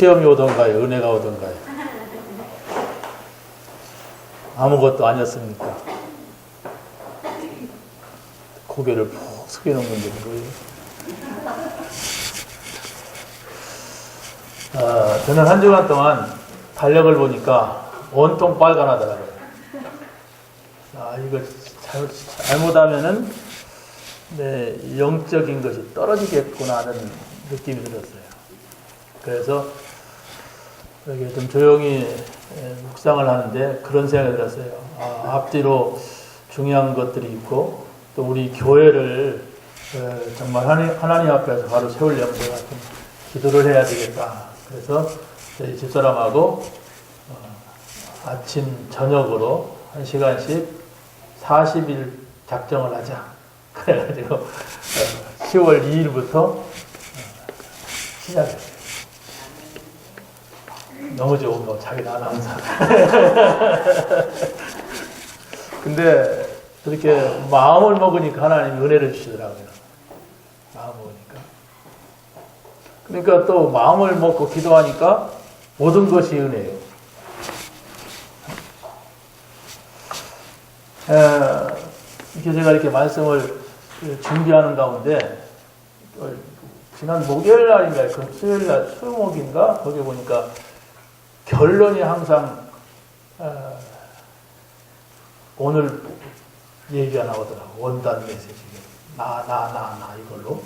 시험이 오던가요? 은혜가 오던가요? 아무것도 아니었습니까? 고개를 푹 숙이는 분들인 거예요. 저는 한 주간 동안 달력을 보니까 온통 빨간하더라고요. 이거 잘못하면은 네, 영적인 것이 떨어지겠구나 하는 느낌이 들었어요. 그래서 여기 좀 조용히 묵상을 하는데 그런 생각이 들었어요. 앞뒤로 중요한 것들이 있고 또 우리 교회를 정말 하나님 앞에서 바로 세우려면 제가 좀 기도를 해야 되겠다. 그래서 저희 집사람하고 아침 저녁으로 1시간씩 40일 작정을 하자. 그래가지고 10월 2일부터 시작했어요. 너무 좋은 거 자기는 아나운서. 근데 그렇게 마음을 먹으니까 하나님이 은혜를 주시더라고요. 마음을 먹으니까. 그러니까 또 마음을 먹고 기도하니까 모든 것이 은혜예요. 이렇게 제가 이렇게 말씀을 준비하는 가운데 지난 목요일 날인가요? 그 수요일 날 수목인가? 거기 보니까 결론이 항상 오늘 얘기가 나오더라고. 원단 메시지. 나 이걸로.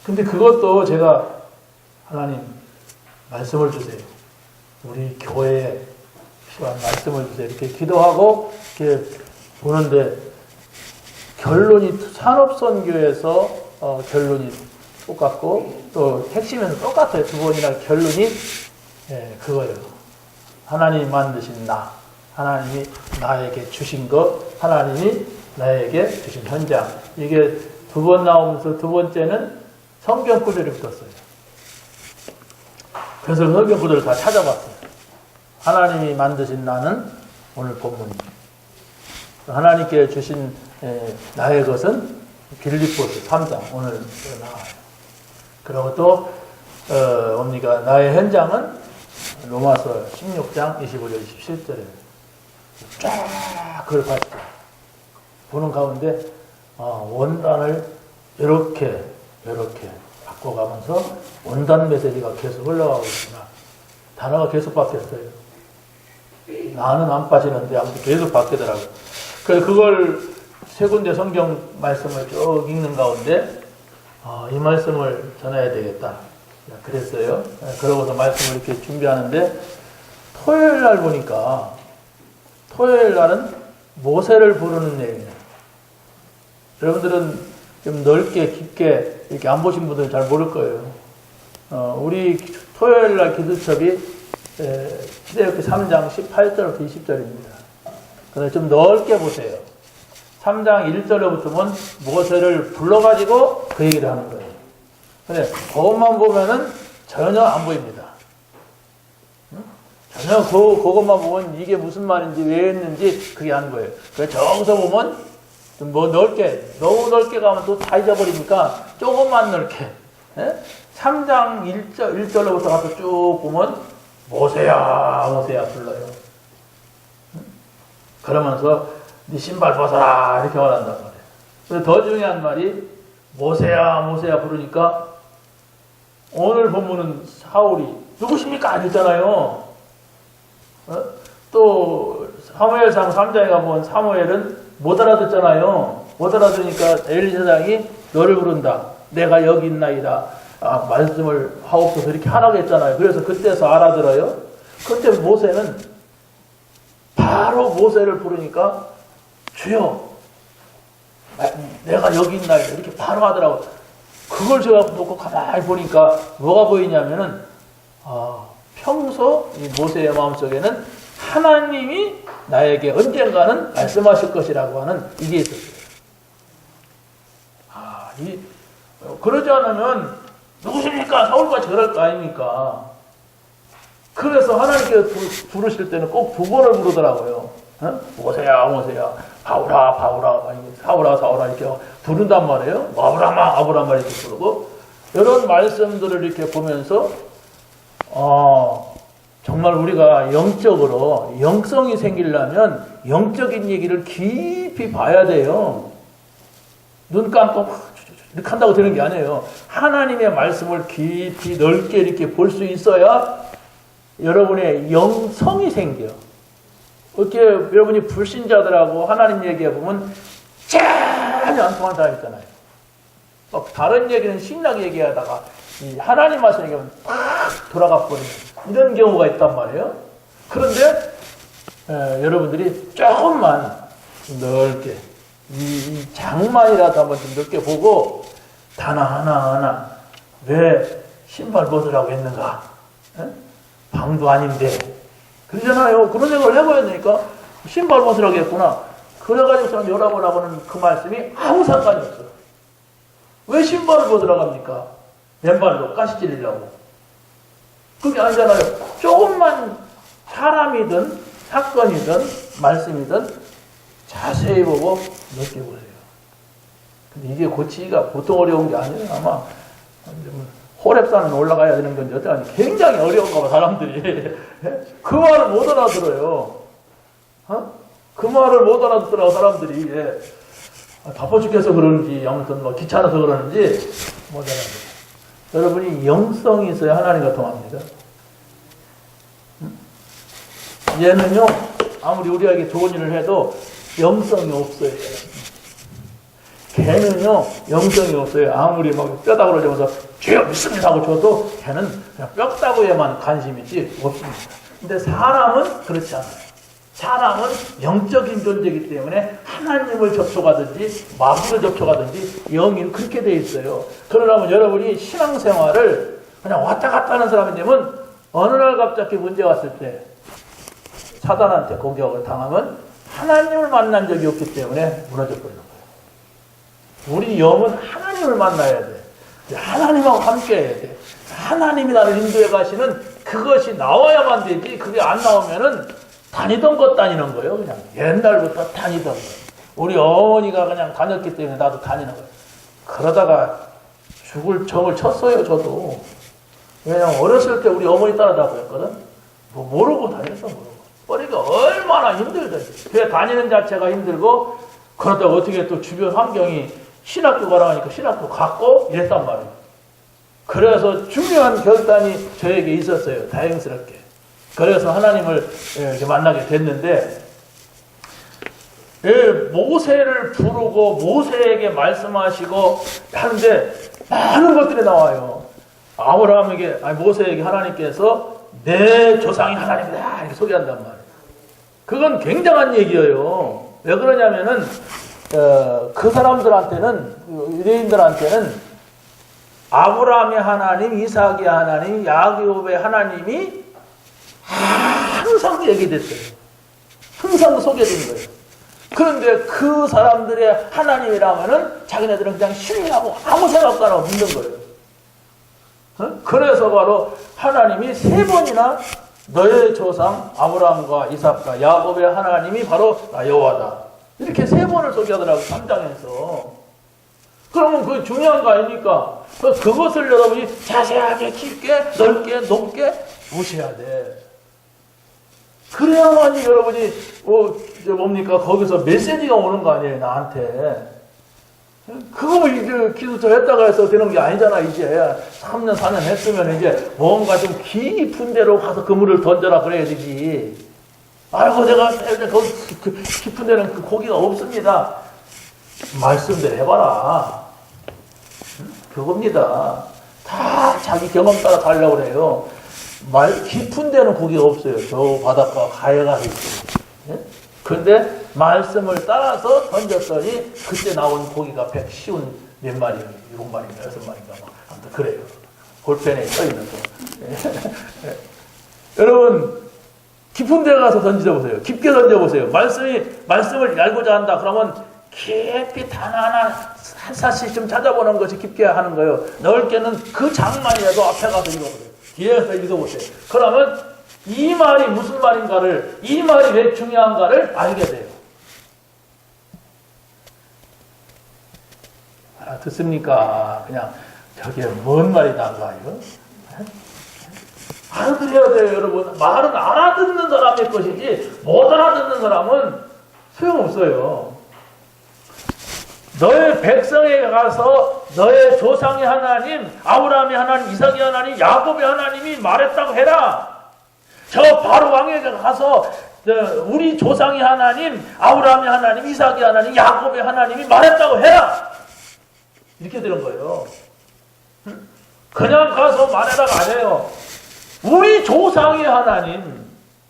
근데 그것도 제가 하나님 말씀을 주세요. 우리 교회에 필요한 말씀을 주세요. 이렇게 기도하고 이렇게 보는데 결론이 산업선교에서 결론이 똑같고 또 핵심에서 똑같아요. 두 번이나 결론이 그거예요. 하나님이 만드신 나, 하나님이 나에게 주신 것, 하나님이 나에게 주신 현장. 이게 두 번 나오면서 두 번째는 성경 구절이 붙었어요. 그래서 성경 구절을 다 찾아봤어요. 하나님이 만드신 나는 오늘 본문입니다. 하나님께 주신 나의 것은 빌립보서 3장 오늘 나와요. 그리고 또 뭡니까? 나의 현장은 로마서 16장 25절 27절에 쫙 그걸 봤죠. 보는 가운데 원단을 이렇게 바꿔가면서 원단 메시지가 계속 흘러가고 있구나. 단어가 계속 바뀌었어요. 나는 안 빠지는데 아무튼 계속 바뀌더라고요. 그래서 그걸 세 군데 성경 말씀을 쭉 읽는 가운데 이 말씀을 전해야 되겠다. 그랬어요. 그러고서 말씀을 이렇게 준비하는데 토요일 날 보니까 토요일 날은 모세를 부르는 내용이에요. 여러분들은 좀 넓게 깊게 이렇게 안 보신 분들은 잘 모를 거예요. 우리 토요일 날 기도첩이 시대역기 3장 18절부터 20절입니다. 그래서 좀 넓게 보세요. 3장 1절로부터 보면 모세를 불러가지고 그 얘기를 하는 거예요. 근데 그것만 보면은 전혀 안 보입니다. 전혀 그것만 보면 이게 무슨 말인지 왜 했는지 그게 안 보여요. 그래서 저기서 보면 좀 뭐 너무 넓게 가면 또 다 잊어버리니까 조금만 넓게. 3장 1절로부터 가서 쭉 보면 모세야 불러요. 그러면서 네 신발 벗어라 이렇게 말한단 말이에요. 그래서 더 중요한 말이 모세야 부르니까 오늘 본문은 사울이 누구십니까? 안 했잖아요. 또 사무엘상 3장에 가보면 사무엘은 못 알아듣잖아요. 못 알아들으니까 엘리사장이 너를 부른다. 내가 여기 있나이다. 말씀을 하옵소서 이렇게 하라고 했잖아요. 그래서 그때서 알아들어요. 그때 모세는 바로 모세를 부르니까 주여 내가 여기 있나이다. 이렇게 바로 하더라고요. 그걸 제가 놓고 가만히 보니까 뭐가 보이냐면은 평소 이 모세의 마음속에는 하나님이 나에게 언젠가는 말씀하실 것이라고 하는 이게 있었어요. 그러지 않으면 누구십니까? 사울같이 그럴 거 아닙니까? 그래서 하나님께 부르실 때는 꼭 두 번을 부르더라고요. 모세야 바울아, 아니 사울아 이렇게 부른단 말이에요. 아브라함아 이렇게 부르고 이런 말씀들을 이렇게 보면서 정말 우리가 영적으로 영성이 생기려면 영적인 얘기를 깊이 봐야 돼요. 눈 감고 이렇게 한다고 되는 게 아니에요. 하나님의 말씀을 깊이 넓게 이렇게 볼 수 있어야 여러분의 영성이 생겨. 이렇게 여러분이 불신자들하고 하나님 얘기해보면 전혀 안 통하는 사람 있잖아요. 막 다른 얘기는 신나게 얘기하다가 이 하나님 말씀 얘기하면 팍 돌아가 버리는 이런 경우가 있단 말이에요. 그런데 여러분들이 조금만 넓게 이 장만이라도 한번 좀 넓게 보고 하나 왜 신발 벗으라고 했는가? 방도 아닌데 그러잖아요. 그런 생각을 해봐야 되니까 신발 벗으라고 했구나. 그래가지고 저는 여러분하고는 그 말씀이 아무 상관이 없어요. 왜 신발을 벗으라고 합니까? 맨발로 가시 찔리려고. 그게 아니잖아요. 조금만 사람이든 사건이든 말씀이든 자세히 보고 넓게 보세요. 근데 이게 고치기가 보통 어려운 게 아니에요. 아마 호렙산은 올라가야 되는 건지 어쩌니 굉장히 어려운가 봐 사람들이. 그 말을 못 알아들어요. 그 말을 못 알아듣더라고 사람들이. 바빠 죽겠어 그러는지 아무튼 뭐 귀찮아서 그러는지 못 알아들어요. 여러분이 영성이 있어야 하나님과 통합니다. 얘는요 아무리 우리에게 좋은 일을 해도 영성이 없어요. 걔는요 영성이 없어요. 아무리 막 뼈다구를 잡아서 주여 믿습니다 하고 줘도 걔는 그냥 뼈다구에만 관심이 있지 없습니다. 근데 사람은 그렇지 않아요. 사람은 영적인 존재이기 때문에 하나님을 접촉하든지 마귀를 접촉하든지 영이 그렇게 돼 있어요. 그러려면 여러분이 신앙생활을 그냥 왔다 갔다 하는 사람이 되면 어느 날 갑자기 문제 왔을 때 사단한테 공격을 당하면 하나님을 만난 적이 없기 때문에 무너져 버리는 거예요. 우리 영은 하나님을 만나야 돼. 하나님하고 함께 해야 돼. 하나님이 나를 인도해 가시는 그것이 나와야만 되지. 그게 안 나오면은 다니던 것 다니는 거예요. 그냥 옛날부터 다니던 거. 우리 어머니가 그냥 다녔기 때문에 나도 다니는 거예요. 그러다가 죽을 정을 쳤어요. 저도. 왜냐면 어렸을 때 우리 어머니 따라다고 했거든. 뭐 모르고 다녔어. 모르고. 그러니까 얼마나 힘들던지. 그래 다니는 자체가 힘들고 그러다가 어떻게 또 주변 환경이 신학교 가라 하니까 신학교 갔고 이랬단 말이에요. 그래서 중요한 결단이 저에게 있었어요. 다행스럽게. 그래서 하나님을 이렇게 만나게 됐는데 모세를 부르고 모세에게 말씀하시고 하는데 많은 것들이 나와요. 아브라함에게 모세에게 하나님께서 내 조상이 하나님이다 이렇게 소개한단 말이에요. 그건 굉장한 얘기예요. 왜 그러냐면은 그 사람들한테는 유대인들한테는 아브라함의 하나님, 이삭의 하나님, 야곱의 하나님이 항상 얘기됐어요. 항상 소개된 거예요. 그런데 그 사람들의 하나님이라면은 자기네들은 그냥 신뢰하고 아무 생각도 안 하고 믿는 거예요. 그래서 바로 하나님이 3번이나 너의 조상 아브라함과 이삭과 야곱의 하나님이 바로 여호와다. 이렇게 3번을 소개하더라고 3장에서. 그러면 그게 중요한 거 아닙니까? 그것을 여러분이 자세하게 깊게 넓게 높게 보셔야 돼. 그래야만이 여러분이 뭡니까 거기서 메시지가 오는 거 아니에요 나한테. 그거 이제 기도처 했다가 해서 되는 게 아니잖아. 이제 3년 4년 했으면 이제 뭔가 좀 깊은 데로 가서 그물을 던져라 그래야 되지. 아이고 내가 그 깊은 데는 그 고기가 없습니다. 말씀대로 해봐라. 그겁니다. 다 자기 경험 따라 가려고 그래요. 깊은 데는 고기가 없어요. 저 바닷가 가에 가서 있어요. 그런데 말씀을 따라서 던졌더니 그때 나온 고기가 110몇 마리, 7마리인가 6마리인가 막 아무튼 그래요. 볼펜에 써있는 거. 여러분 깊은 데 가서 던져보세요. 깊게 던져보세요. 말씀을 알고자 한다. 그러면 깊이 단 하나 한 사씩 좀 찾아보는 것이 깊게 하는 거예요. 넓게는 그 장만이라도 앞에 가서 읽어보세요. 뒤에서 읽어보세요. 그러면 이 말이 무슨 말인가를, 이 말이 왜 중요한가를 알게 돼요. 듣습니까? 그냥 저게 뭔 말이 난가요? 알아들어야 돼요, 여러분. 말은 알아듣는 사람의 것이지 못 알아듣는 사람은 소용없어요. 너의 백성에 가서 너의 조상의 하나님, 아브라함의 하나님, 이삭의 하나님, 야곱의 하나님이 말했다고 해라. 저 바로 왕에게 가서 우리 조상의 하나님, 아브라함의 하나님, 이삭의 하나님, 야곱의 하나님이 말했다고 해라. 이렇게 되는 거예요. 그냥 가서 말해라가 아니에요. 우리 조상의 하나님,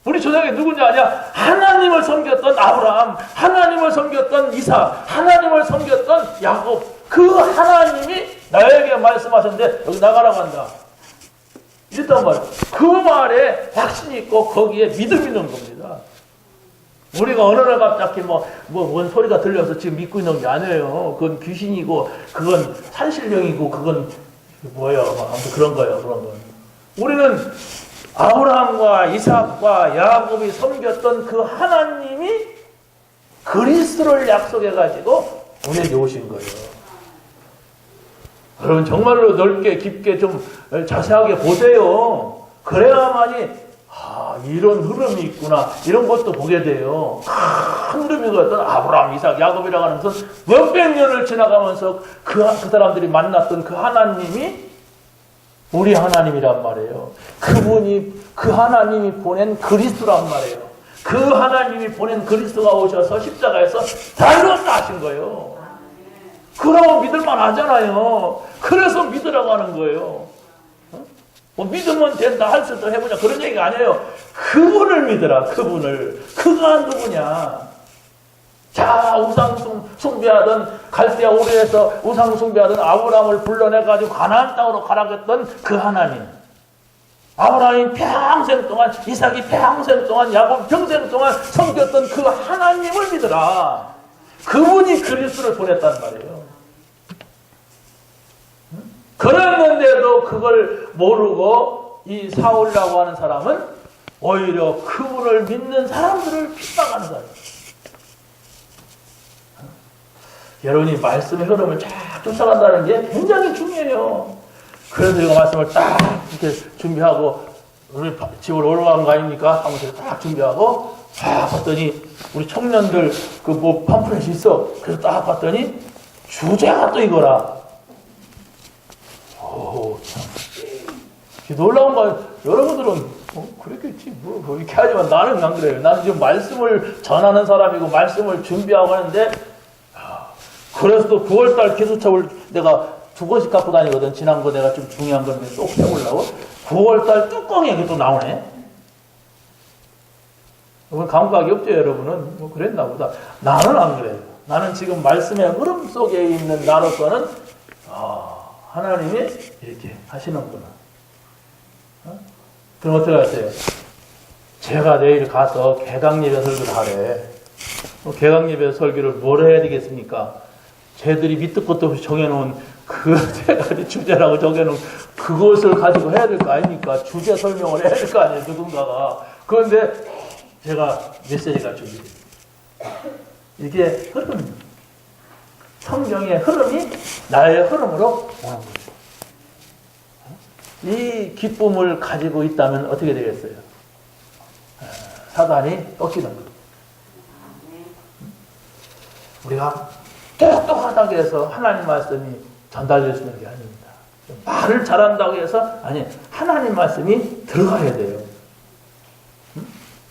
우리 조상이 누군지 아냐? 하나님을 섬겼던 아브라함, 하나님을 섬겼던 이삭, 하나님을 섬겼던 야곱, 그 하나님이 나에게 말씀하셨는데 여기 나가라고 한다. 이랬단 말이에요. 그 말에 확신이 있고 거기에 믿음이 있는 겁니다. 우리가 어느 날 갑자기 뭔 소리가 들려서 지금 믿고 있는 게 아니에요. 그건 귀신이고, 그건 산신령이고, 그건 뭐예요? 아무튼 그런 거예요. 그런 건. 우리는 아브라함과 이삭과 야곱이 섬겼던 그 하나님이 그리스도를 약속해가지고 우리에게 오신 거예요. 여러분 정말로 넓게 깊게 좀 자세하게 보세요. 그래야만이 이런 흐름이 있구나 이런 것도 보게 돼요. 큰 흐름이 어떤 아브라함, 이삭, 야곱이라고 하는 것은 몇백 년을 지나가면서 그 사람들이 만났던 그 하나님이 우리 하나님이란 말이에요. 그 하나님이 보낸 그리스도란 말이에요. 그 하나님이 보낸 그리스도가 오셔서 십자가에서 달려왔다 하신 거예요. 그러면 믿을만 하잖아요. 그래서 믿으라고 하는 거예요. 뭐 믿으면 된다 할 수도 해보자 그런 얘기가 아니에요. 그분을 믿으라. 그분을. 그가 누구냐. 자, 우상 숭배하던 갈대아 우르에서 우상 숭배하던 아브라함을 불러내가지고 가나안 땅으로 가라고 했던 그 하나님. 아브라함이 평생 동안, 이삭이 평생 동안, 야곱 평생 동안 섬겼던 그 하나님을 믿으라. 그분이 그리스도를 보냈단 말이에요. 그랬는데도 그걸 모르고 이 사울이라고 하는 사람은 오히려 그분을 믿는 사람들을 핍박하는 사람. 여러분이 말씀의 흐름을 쫙 쫓아간다는 게 굉장히 중요해요. 그래서 이거 말씀을 딱 이렇게 준비하고 우리 집으로 올라간 거 아닙니까? 사무실에 딱 준비하고 딱 봤더니 우리 청년들 그 뭐 팜플렛이 있어. 그래서 딱 봤더니 주제가 또 이거라. 오, 참. 놀라운 거 여러분들은 그랬겠지 뭐 이렇게 하지만 나는 안 그래요. 나는 지금 말씀을 전하는 사람이고 말씀을 준비하고 하는데 그래서 또 9월달 기수첩을 내가 2권씩 갖고 다니거든. 지난거 내가 좀 중요한 건데 쏙 빼보려고 9월달 뚜껑이 이렇게 또 나오네. 그건 감각이 없죠. 여러분은 뭐 그랬나 보다. 나는 안 그래요. 나는 지금 말씀의 흐름 속에 있는 나로서는 하나님이 이렇게 하시는구나. 그럼 어떻게 하세요? 제가 내일 가서 개강예배 설교를 하래. 개강예배 설교를 뭘 해야 되겠습니까? 쟤들이 밑도 끝도 없이 정해놓은 그 주제라고 정해놓은 그것을 가지고 해야 될 거 아닙니까? 주제 설명을 해야 될 거 아니에요, 누군가가. 그런데 제가 메시지가 준비됩니다. 이게 흐름입니다. 성경의 흐름이 나의 흐름으로 오는 거죠. 이 기쁨을 가지고 있다면 어떻게 되겠어요? 사단이 꺾이는 거예요. 우리가 똑똑하다고 해서 하나님 말씀이 전달되어지는 게 아닙니다. 말을 잘한다고 해서 아니 하나님 말씀이 들어가야 돼요.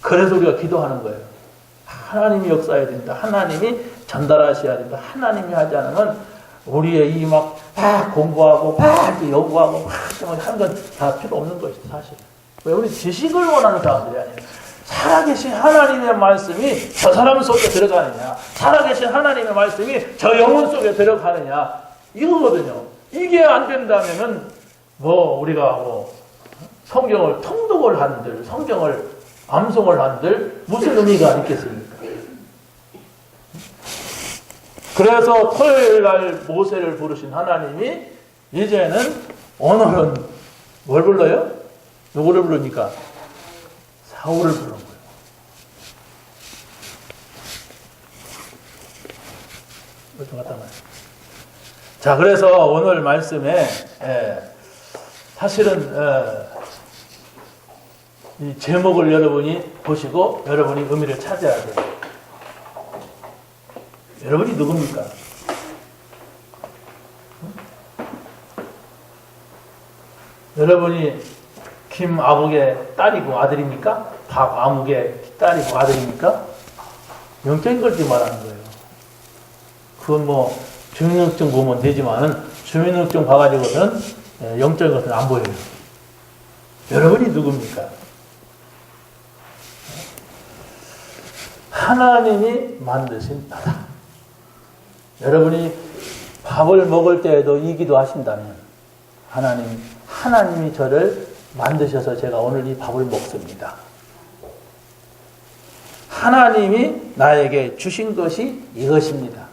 그래서 우리가 기도하는 거예요. 하나님이 역사해야 된다. 하나님이 전달하셔야 된다. 하나님이 하지 않으면 우리의 이 막 공부하고 연구하고 하는 건 다 필요 없는 것이죠. 사실. 왜 우리 지식을 원하는 사람들이 아니에요. 살아계신 하나님의 말씀이 저 사람 속에 들어가느냐, 살아계신 하나님의 말씀이 저 영혼 속에 들어가느냐, 이거거든요. 이게 안 된다면은 우리가 성경을 통독을 한들, 성경을 암송을 한들 무슨 의미가 있겠습니까? 그래서 토요일 날 모세를 부르신 하나님이 이제는 오늘은 뭘 불러요? 누구를 부르니까? 사울을 부른 거예요. 좀 갖다 놔요. 자, 그래서 오늘 말씀에 사실은 이 제목을 여러분이 보시고 여러분이 의미를 찾아야 돼요. 여러분이 누굽니까? 여러분이 김아묵의 딸이고 아들입니까? 박아묵의 딸이고 아들입니까? 영적인 걸 지금 말하는 거예요. 그건 뭐 주민등록증 보면 되지만은 주민등록증 봐가지고는 영적인 것은 안 보여요. 여러분이 누굽니까? 하나님이 만드신 나다. 여러분이 밥을 먹을 때에도 이 기도 하신다면 하나님이 저를 만드셔서 제가 오늘 이 밥을 먹습니다. 하나님이 나에게 주신 것이 이것입니다.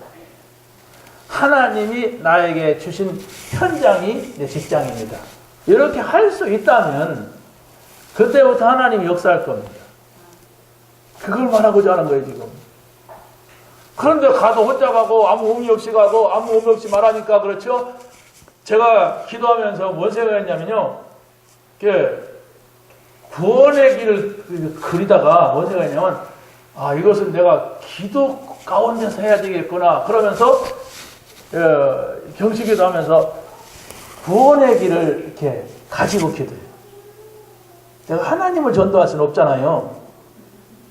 하나님이 나에게 주신 현장이 내 직장입니다. 이렇게 할 수 있다면 그때부터 하나님이 역사할 겁니다. 그걸 말하고자 하는 거예요, 지금. 그런데 가도 혼자 가고 아무 의미 없이 가고 아무 의미 없이 말하니까 그렇죠? 제가 기도하면서 뭔 생각했냐면요. 구원의 길을 그리다가 뭔 생각했냐면 이것은 내가 기도 가운데서 해야 되겠구나. 그러면서 경식기도 하면서 구원의 길을 이렇게 가지고 기도해요. 내가 하나님을 전도할 수는 없잖아요.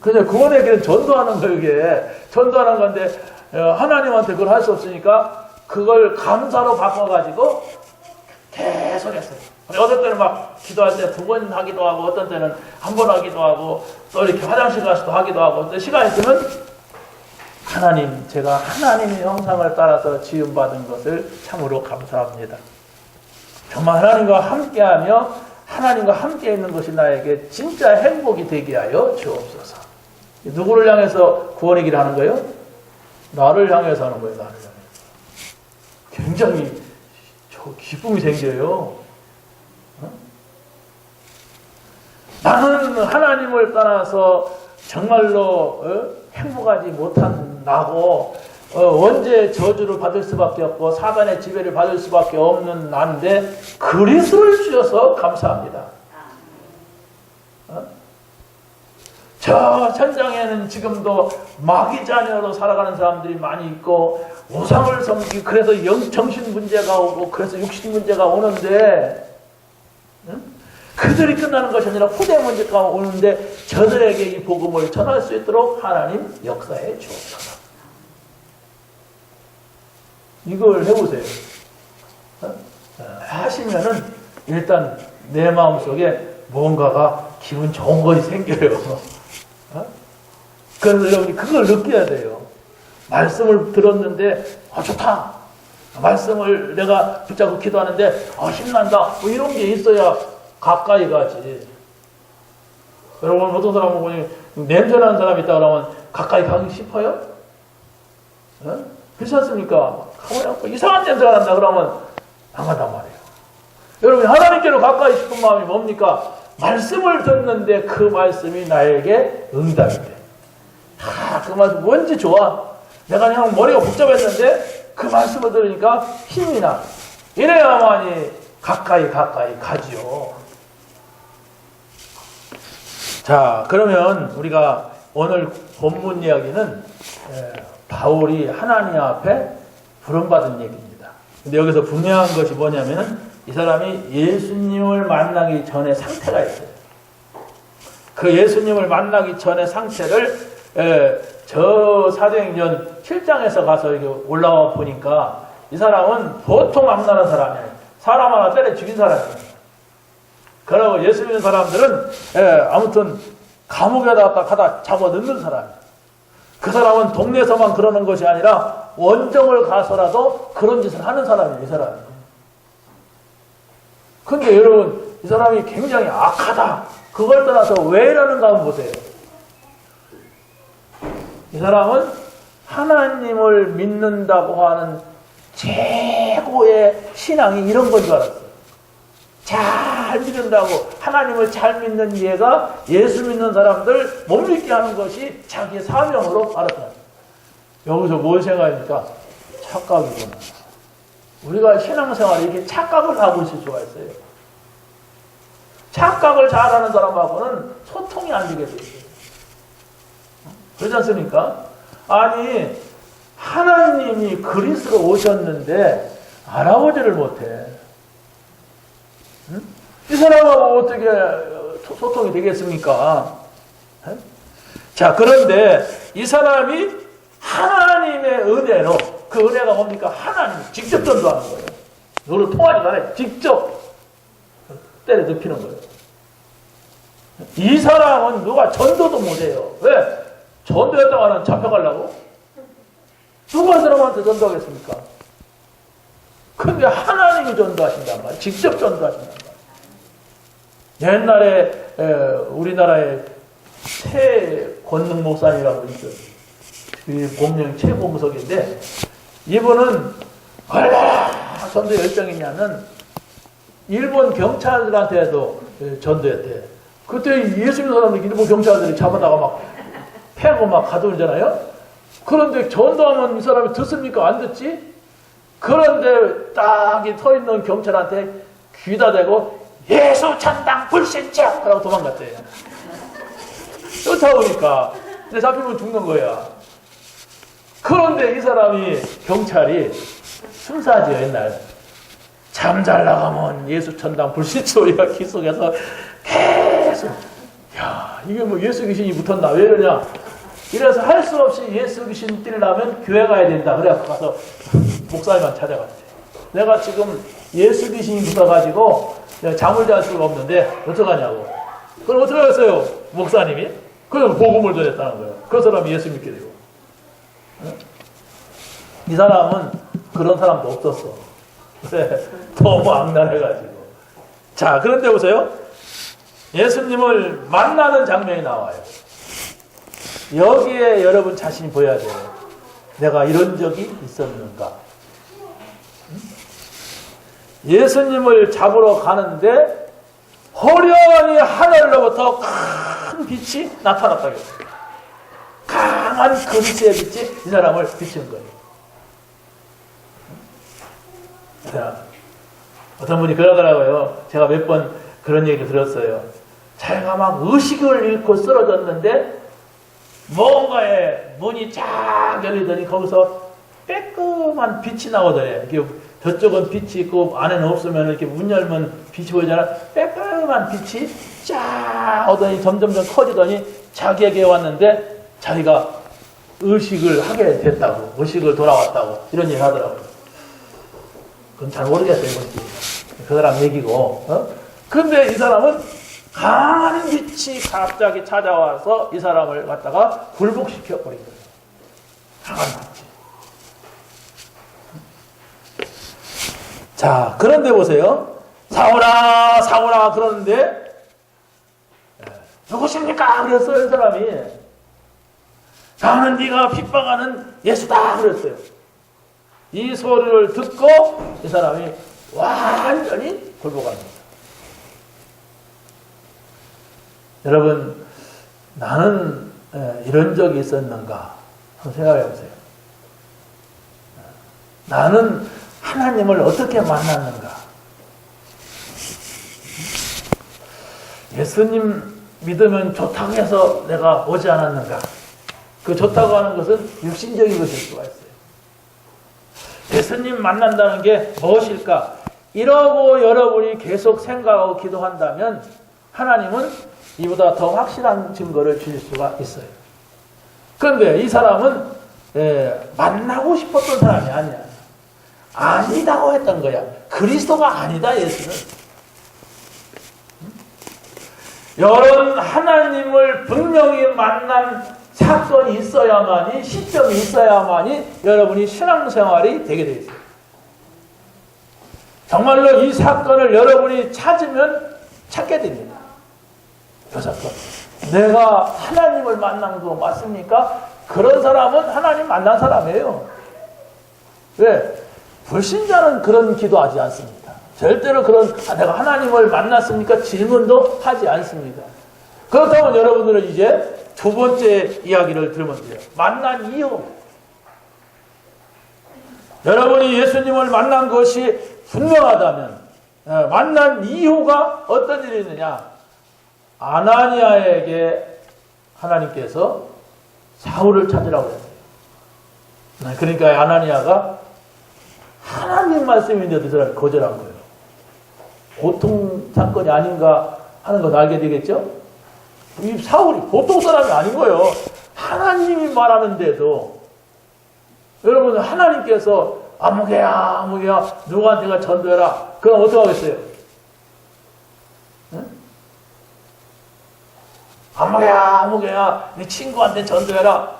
그냥 구원의 길은 전도하는 거예요, 이게. 전도하는 건데, 하나님한테 그걸 할 수 없으니까, 그걸 감사로 바꿔가지고, 계속 했어요. 어떤 때는 막 기도할 때 2번 하기도 하고, 어떤 때는 1번 하기도 하고, 또 이렇게 화장실 가서도 하기도 하고, 근데 시간이 있으면, 하나님, 제가 하나님의 형상을 따라서 지음받은 것을 참으로 감사합니다. 정말 하나님과 함께하며, 하나님과 함께 있는 것이 나에게 진짜 행복이 되게 하여 주옵소서. 누구를 향해서 구원의 길을 하는 거예요? 나를 향해서 하는 거예요. 나를 향해서. 굉장히 기쁨이 생겨요. 나는 하나님을 떠나서 정말로 행복하지 못한 나고 언제 저주를 받을 수밖에 없고 사단의 지배를 받을 수밖에 없는 나인데 그리스도를 주셔서 감사합니다. 저 현장에는 지금도 마귀 자녀로 살아가는 사람들이 많이 있고 우상을 섬기고 그래서 정신 문제가 오고 그래서 육신 문제가 오는데 그들이 끝나는 것이 아니라 후대 문제가 오는데 저들에게 이 복음을 전할 수 있도록 하나님 역사해 주옵소서. 이걸 해보세요. 하시면은 일단 내 마음속에 뭔가가 기분 좋은 것이 생겨요. 그래서 여러분이 그걸 느껴야 돼요. 말씀을 들었는데 좋다. 말씀을 내가 붙잡고 기도하는데 힘난다. 뭐 이런 게 있어야 가까이 가지. 여러분 어떤 사람은 보니 냄새나는 사람이 있다 그러면 가까이 가기 싶어요? 그렇지 않습니까? 가만히 이상한 냄새가 난다 그러면 안 간단 말이에요. 여러분 하나님께로 가까이 싶은 마음이 뭡니까? 말씀을 듣는데 그 말씀이 나에게 응답이 돼. 그 말씀 뭔지 좋아. 내가 그냥 머리가 복잡했는데 그 말씀을 들으니까 힘이 나. 이래야만이 가까이 가지요. 자, 그러면 우리가 오늘 본문 이야기는 바울이 하나님 앞에 부름받은 얘기입니다. 근데 여기서 분명한 것이 뭐냐면은 이 사람이 예수님을 만나기 전에 상태가 있어요. 그 예수님을 만나기 전에 상태를 저 사도행전 7장에서 가서 이렇게 올라와 보니까 이 사람은 보통 악랄한 사람이 아니에요. 사람 하나 때려 죽인 사람이에요. 그러고 예수 믿는 사람들은 아무튼 감옥에다 가다 잡아 넣는 사람이에요. 그 사람은 동네에서만 그러는 것이 아니라 원정을 가서라도 그런 짓을 하는 사람이에요. 이 사람이. 근데 여러분 이 사람이 굉장히 악하다. 그걸 떠나서 왜 이러는가 한번 보세요. 이 사람은 하나님을 믿는다고 하는 최고의 신앙이 이런 건 줄 알았어요. 잘 믿는다고 하나님을 잘 믿는 얘가 예수 믿는 사람들 못 믿게 하는 것이 자기의 사명으로 알았다. 여기서 뭘 생각합니까? 착각이구나. 우리가 신앙생활에 이렇게 착각을 하고 있을 수가 있어요. 착각을 잘하는 사람하고는 소통이 안 되게 돼 있어요. 그렇지 않습니까? 아니, 하나님이 그리스로 오셨는데 알아보지를 못해. 응? 이 사람하고 어떻게 소통이 되겠습니까? 응? 자, 그런데 이 사람이 하나님의 은혜로, 그 은혜가 뭡니까? 하나님 직접 전도하는 거예요. 너를 통하지 않아요. 직접 때려 눕히는 거예요. 이 사람은 누가 전도도 못해요. 왜? 전도했다고 하면 잡혀가려고? 누가 사람한테 전도하겠습니까? 근데 하나님이 전도하신단 말이에요. 직접 전도하신단 말이에요. 옛날에 우리나라에 최권능 목사님이라고 있어요. 본명이 최봉석인데, 이분은 얼마나 전도 열정이 있냐면 일본 경찰들한테도 전도했대. 그때 예수 믿는 사람들 일본 경찰들이 잡아다가 막 패고 막 가두잖아요. 그런데 전도하면 이 사람이 듣습니까? 안 듣지? 그런데 딱 서 있는 경찰한테 귀다 대고 예수 천당 불신자! 하라고 도망갔대요. 쫓아오니까 근데 잡히면 죽는 거야. 그런데 이 사람이 경찰이 순사죠. 옛날 잠잘 나가면 예수 천당 불신자 우리가 기속해서 계속 야 이게 뭐 예수 귀신이 붙었나 왜 이러냐. 이래서 할 수 없이 예수 귀신 뛸려면 교회 가야 된다. 그래서 가서 목사님만 찾아갔대. 내가 지금 예수 귀신이 붙어가지고 내가 잠을 잘 수가 없는데 어떡하냐고. 그럼 어떻게 하겠어요? 목사님이? 그래서 복음을 전했다는 거예요. 그 사람이 예수 믿게 되고. 이 사람은 그런 사람도 없었어. 너무 악랄해가지고. 자, 그런데 보세요. 예수님을 만나는 장면이 나와요. 여기에 여러분 자신이 보여야 돼요. 내가 이런 적이 있었는가? 예수님을 잡으러 가는데 호련히 하늘로부터 큰 빛이 나타났다고 했어요. 강한 그리스의 빛이 이 사람을 비치는 거예요. 자, 어떤 분이 그러더라고요. 제가 몇 번 그런 얘기를 들었어요. 자기가 막 의식을 잃고 쓰러졌는데 뭔가에 문이 쫙 열리더니 거기서 빼끔한 빛이 나오더래. 저쪽은 빛이 있고 안에는 없으면 이렇게 문 열면 빛이 보이잖아. 빼끔한 빛이 쫙 오더니 점점점 커지더니 자기에게 왔는데 자기가 의식을 하게 됐다고, 의식을 돌아왔다고 이런 얘기 하더라고요. 그건 잘 모르겠어요. 그 사람 얘기고. 그런데 이 사람은 강한 빛이 갑자기 찾아와서 이 사람을 갖다가 굴복시켜 버린 거예요. 강한 빛이. 자, 그런데 보세요. 사오라, 사오라 그러는데 누구십니까? 그랬어요, 이 사람이. 나는 네가 핍박하는 예수다 그랬어요. 이 소리를 듣고 이 사람이 완전히 굴복합니다. 여러분, 나는 이런 적이 있었는가? 한번 생각해 보세요. 나는 하나님을 어떻게 만났는가? 예수님 믿으면 좋다고 해서 내가 오지 않았는가? 그 좋다고 하는 것은 육신적인 것일 수가 있어요. 예수님 만난다는 게 무엇일까? 이러고 여러분이 계속 생각하고 기도한다면 하나님은 이보다 더 확실한 증거를 주실 수가 있어요. 그런데 이 사람은 만나고 싶었던 사람이 아니야. 아니다고 했던 거야. 그리스도가 아니다, 예수는. 이런 하나님을 분명히 만난 사건이 있어야만이, 시점이 있어야만이 여러분이 신앙생활이 되게 되어 있어요. 정말로 이 사건을 여러분이 찾으면 찾게 됩니다. 그 사건. 내가 하나님을 만난 거 맞습니까? 그런 사람은 하나님 만난 사람이에요. 왜? 불신자는 그런 기도하지 않습니다. 절대로 그런 내가 하나님을 만났습니까? 질문도 하지 않습니다. 그렇다면 여러분들은 이제 두 번째 이야기를 들으면 돼요. 만난 이유. 여러분이 예수님을 만난 것이 분명하다면 만난 이유가 어떤 일이 있느냐? 아나니아에게 하나님께서 사울을 찾으라고 했어요. 그러니까 아나니아가 하나님 말씀인데도 이 사람이 거절한 거예요. 보통 사건이 아닌가 하는 걸 알게 되겠죠? 이 사울이 보통 사람이 아닌 거예요. 하나님이 말하는데도 여러분 하나님께서 아무개야 누구한테가 전도해라. 그럼 어떻게 하겠어요? 응? 아무개야 네 친구한테 전도해라.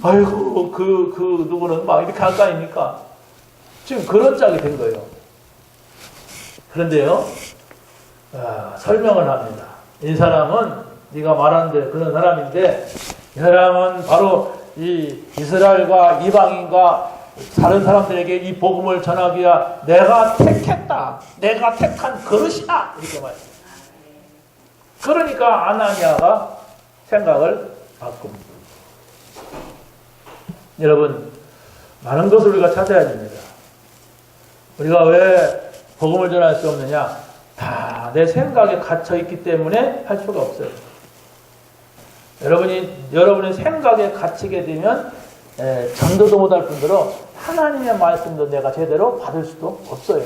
아이고 그 누구는 막 이렇게 할 거 아닙니까? 지금 그런 짝이 된 거예요. 그런데요 설명을 합니다. 이 사람은 네가 말하는 대로 그런 사람인데 이 사람은 바로 이 이스라엘과 이방인과 다른 사람들에게 이 복음을 전하기 위하 내가 택했다. 내가 택한 그릇이다. 이렇게 말해요. 그러니까 아나니아가 생각을 바꿉니다. 여러분 많은 것을 우리가 찾아야 됩니다. 우리가 왜 복음을 전할 수 없느냐? 다 내 생각에 갇혀있기 때문에 할 수가 없어요. 여러분의 생각에 갇히게 되면 전도도 못할 뿐더러 하나님의 말씀도 내가 제대로 받을 수도 없어요.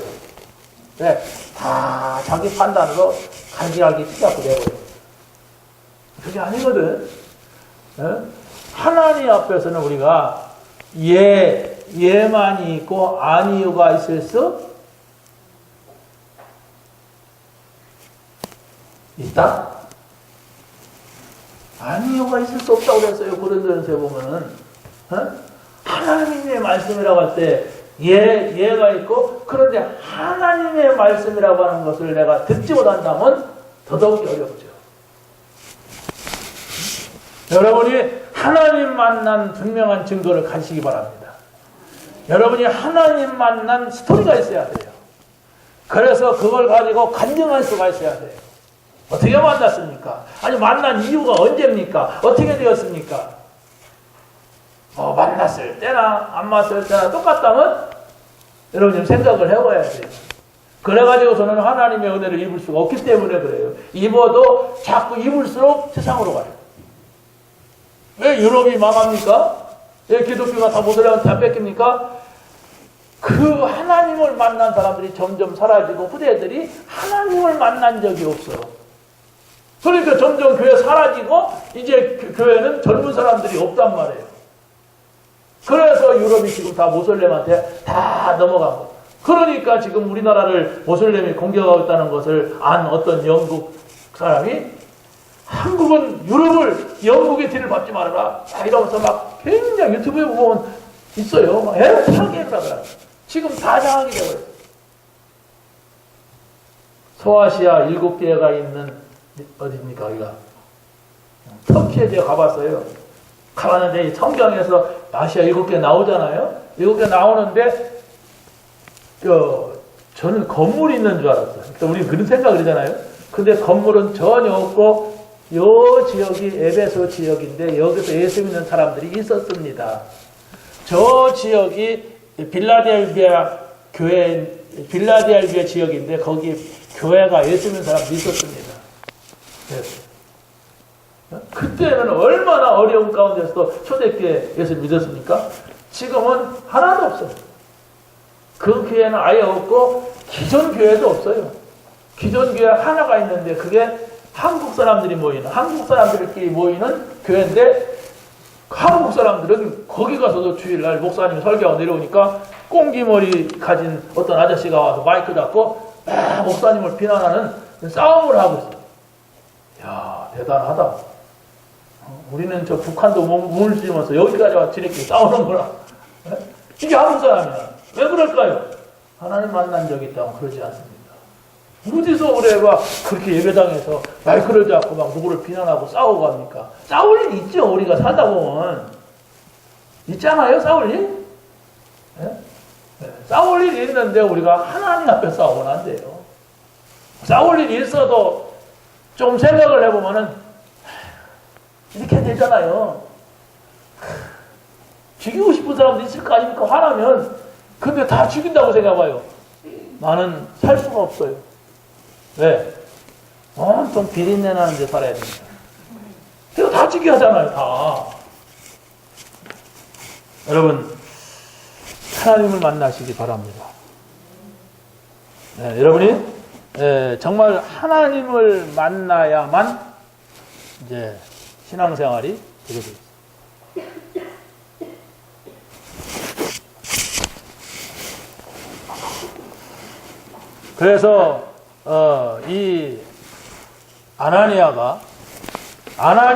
네, 다 자기 판단으로 갈기갈기 튀갖고 내버려요. 그게 아니거든. 하나님 앞에서는 우리가 예만이 있고 아니요가 있을 수 있다? 아니요가 있을 수 없다고 그랬어요. 고린도전서에 보면은 하나님의 말씀이라고 할 때 예가 있고 그런데 하나님의 말씀이라고 하는 것을 내가 듣지 못한다면 더더욱 어렵죠. 여러분이 하나님 만난 분명한 증거를 가지시기 바랍니다. 여러분이 하나님 만난 스토리가 있어야 돼요. 그래서 그걸 가지고 간증할 수가 있어야 돼요. 어떻게 만났습니까? 아니 만난 이유가 언제입니까? 어떻게 되었습니까? 만났을 때나 안 만났을 때나 똑같다면 여러분 생각을 해봐야 돼요. 그래가지고 저는 하나님의 은혜를 입을 수가 없기 때문에 그래요. 입어도 자꾸 입을수록 세상으로 가요. 왜 유럽이 망합니까? 왜 기독교가 다 모슬렘한테 다 뺏깁니까? 그 하나님을 만난 사람들이 점점 사라지고 후대들이 하나님을 만난 적이 없어요. 그러니까 점점 교회 사라지고 이제 교회는 젊은 사람들이 없단 말이에요. 그래서 유럽이 지금 다 모슬렘한테 다 넘어간 거예요. 그러니까 지금 우리나라를 모슬렘이 공격하고 있다는 것을 안 어떤 영국 사람이 한국은 유럽을 영국의 뒤를 밟지 말아라. 이러면서 막 굉장히 유튜브에 보면 있어요. 막 애타게 그러더라고요. 지금 다 장악이 되어요. 소아시아 7개가 있는 어디입니까? 여기가 터키에 제가 가봤어요. 가봤는데 성경에서 아시아 7개 나오잖아요. 7개 나오는데 저는 건물이 있는 줄 알았어요. 그러니까 우리 그런 생각을 하잖아요. 근데 건물은 전혀 없고 요 지역이 에베소 지역인데 여기서 예수 믿는 사람들이 있었습니다. 저 지역이 빌라델비아 지역인데 거기 교회가 예수 믿는 사람들이 있었습니다. 그때는 얼마나 어려운 가운데서도 초대교회 예수를 믿었습니까? 지금은 하나도 없어요. 그 교회는 아예 없고 기존 교회도 없어요. 기존 교회 하나가 있는데 그게 한국 사람들이 모이는 한국 사람들끼리 모이는 교회인데 한국 사람들은 거기 가서도 주일날 목사님이 설교하고 내려오니까 꽁기머리 가진 어떤 아저씨가 와서 마이크 잡고 목사님을 비난하는 싸움을 하고 있어요. 야, 대단하다. 우리는 저 북한도 몸을 씌우면서 여기까지 와서 지네끼리 싸우는구나. 이게 한국 사람이야. 왜 그럴까요? 하나님 만난 적이 있다면 그러지 않습니다. 어디서 우리가 그렇게 예배당에서 마이크를 잡고 막 누구를 비난하고 싸우고 합니까? 싸울 일 있죠. 우리가 살다 보면. 있잖아요. 싸울 일? 네? 네. 싸울 일이 있는데 우리가 하나님 앞에 싸우면 안 돼요. 싸울 일이 있어도 좀 생각을 해보면은 이렇게 되잖아요. 죽이고 싶은 사람도 있을 거 아닙니까? 화나면 근데 다 죽인다고 생각해봐요. 나는 살 수가 없어요. 왜? 온통 비린내 나는 데 살아야 됩니다. 내가 다 죽게 하잖아요, 다. 여러분, 하나님을 만나시기 바랍니다. 네, 여러분이 정말 하나님을 만나야만 이제 신앙생활이 되게 되어 있습니다. 그래서 이 아나니아가 가져와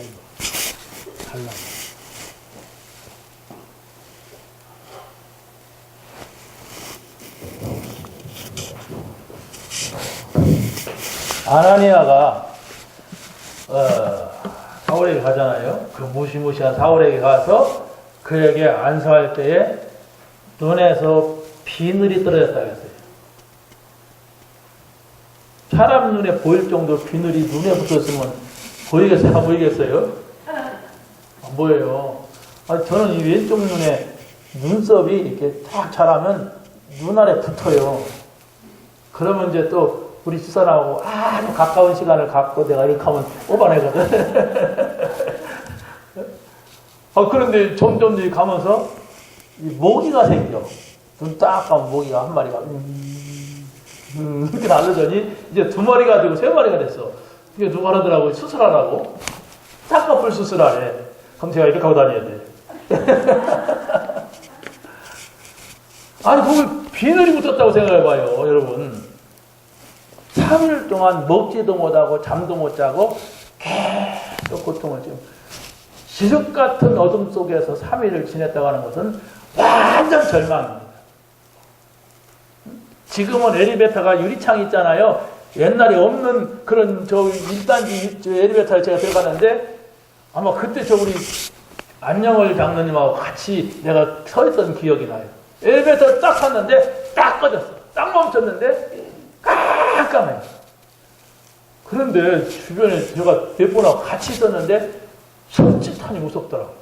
이거 달라. 아나니아가 사울에게 가잖아요. 그 무시무시한 사울에게 가서 그에게 안수할 때에 눈에서 비늘이 떨어졌다고 했어요. 사람 눈에 보일 정도로 비늘이 눈에 붙었으면 보이겠어요? 안 보이겠어요? 안 보여요. 저는 이 왼쪽 눈에 눈썹이 이렇게 탁 자라면 눈 아래 붙어요. 그러면 이제 또 우리 집사람하고 아주 가까운 시간을 갖고 내가 이렇게 하면 뽑아내거든. 그런데 점점 이렇게 가면서 이 모기가 생겨. 눈 딱 감으면 모기가 한 마리가 이렇게 날르더니 이제 두 마리가 되고 세 마리가 됐어. 이게 누가 하더라고. 수술하라고. 쌍꺼풀 수술하래. 그럼 제가 이렇게 하고 다녀야 돼. 아니 거기 비늘이 붙었다고 생각해봐요, 여러분. 3일 동안 먹지도 못하고 잠도 못 자고 계속 고통을 지금 지륵 같은 어둠 속에서 3일을 지냈다고 하는 것은 완전 절망입니다. 지금은 엘리베이터가 유리창이 있잖아요. 옛날에 없는 그런 1단지 엘리베이터를 제가 들어갔는데 아마 그때 우리 안녕을 장로님하고 같이 내가 서 있던 기억이 나요. 엘리베이터 딱 탔는데 딱 꺼졌어. 딱 멈췄는데 깜깜해요. 그런데 주변에 제가 몇 분하고 같이 있었는데 섬찟하니 무섭더라고요.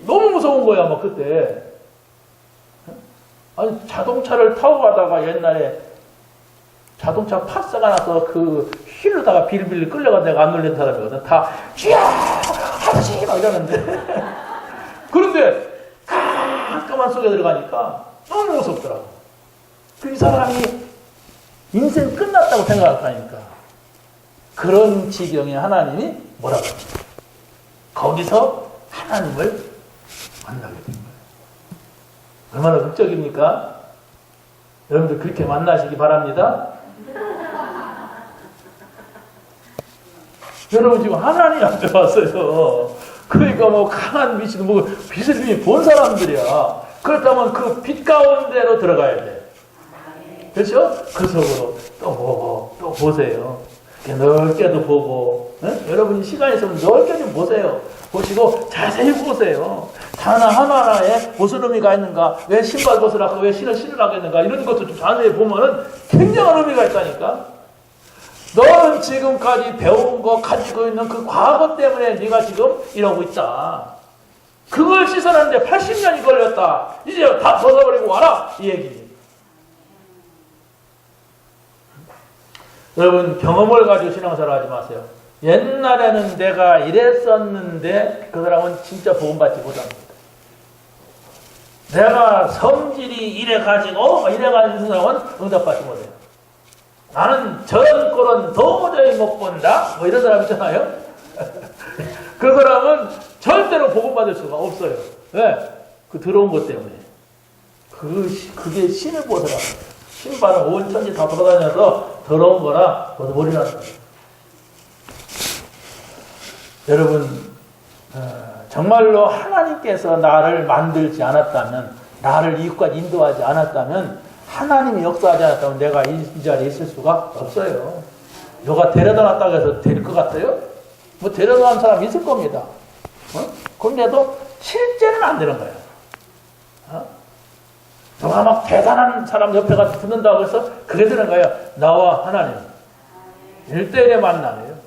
너무 무서운 거야, 막 그때. 아니, 자동차를 타고 가다가 옛날에 자동차 파스가 나서 그 휠로다가 빌빌 끌려가 내가 안 놀린 사람이거든. 다, 쥐야! 아버지! 막 이러는데. 그런데 깜깜한 속에 들어가니까 너무 무섭더라고. 그 사람이 인생 끝났다고 생각하니까. 그런 지경에 하나님이 뭐라고 합니까? 거기서 하나님을 만나게 된 거예요. 얼마나 극적입니까? 여러분들 그렇게 만나시기 바랍니다. 여러분 지금 하나님한테 왔어요. 그러니까 뭐 강한 빛이 뭐 빛을 이미 본 사람들이야. 그렇다면 그 빛 가운데로 들어가야 돼. 그렇죠? 그 속으로 또 보고 또 보세요. 넓게도 보고, 여러분이 시간이 있으면 넓게 좀 보세요. 보시고 자세히 보세요. 하나하나에 무슨 의미가 있는가? 왜 신발 벗으라고 왜 신을 신으라고 했는가? 이런 것도 좀 자세히 보면은 굉장한 의미가 있다니까. 너는 지금까지 배운 거 가지고 있는 그 과거 때문에 네가 지금 이러고 있다. 그걸 씻어내는데 80년이 걸렸다. 이제 다 벗어버리고 와라. 이 얘기. 여러분 경험을 가지고 신앙생활 하지 마세요. 옛날에는 내가 이랬었는데 그 사람은 진짜 복음받지 못합니다. 내가 성질이 이래가지고 사람은 응답받지 못해요. 나는 저런 꼴은 도저히 못 본다. 뭐 이런 사람 있잖아요. 그 사람은 절대로 복음받을 수가 없어요. 왜? 그 들어온 것 때문에. 그게 신을 벗으라고. 신발은 온 천지 다 돌아다녀서 더러운 거라 벗어버리라는 거예요. 여러분, 정말로 하나님께서 나를 만들지 않았다면, 나를 이곳까지 인도하지 않았다면, 하나님이 역사하지 않았다면 내가 이 자리에 있을 수가 없어요. 누가 데려다 놨다고 해서 데릴 것 같아요? 뭐 데려다 놨는 사람 있을 겁니다. 그런데도 실제는 안 되는 거예요. 누가 막 대단한 사람 옆에 가서 붙는다고 해서 그게 되는 거예요. 나와 하나님. 1대1의 만남이에요.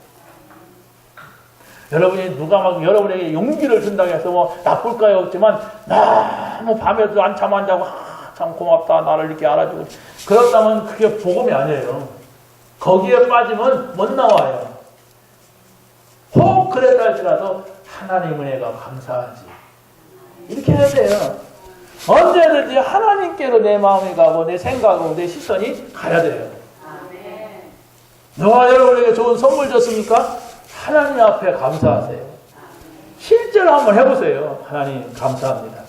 여러분이 누가 막 여러분에게 용기를 준다고 해서 뭐 나쁠까요? 없지만 너무 밤에도 안 잠 안 자고 참 고맙다 나를 이렇게 알아주고 그렇다면 그게 복음이 아니에요. 거기에 빠지면 못 나와요. 혹 그랬다 할지라도 하나님 은혜가 감사하지. 이렇게 해야 돼요. 언제든지 하나님께로 내 마음이 가고 내 생각하고 내 시선이 가야 돼요. 누가 여러분에게 좋은 선물 줬습니까? 하나님 앞에 감사하세요. 실제로 한번 해보세요. 하나님 감사합니다.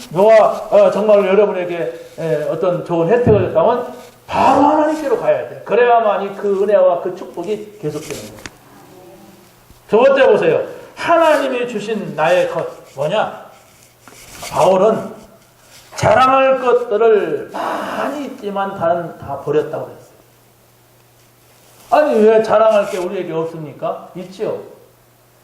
누가 정말 여러분에게 어떤 좋은 혜택을 줬다면 바로 하나님께로 가야 돼요. 그래야만이 그 은혜와 그 축복이 계속되는 거예요. 두 번째 보세요. 하나님이 주신 나의 것 뭐냐? 바울은 자랑할 것들을 많이 있지만 다른 다 버렸다고 했어요. 아니 왜 자랑할 게 우리에게 없습니까? 있지요.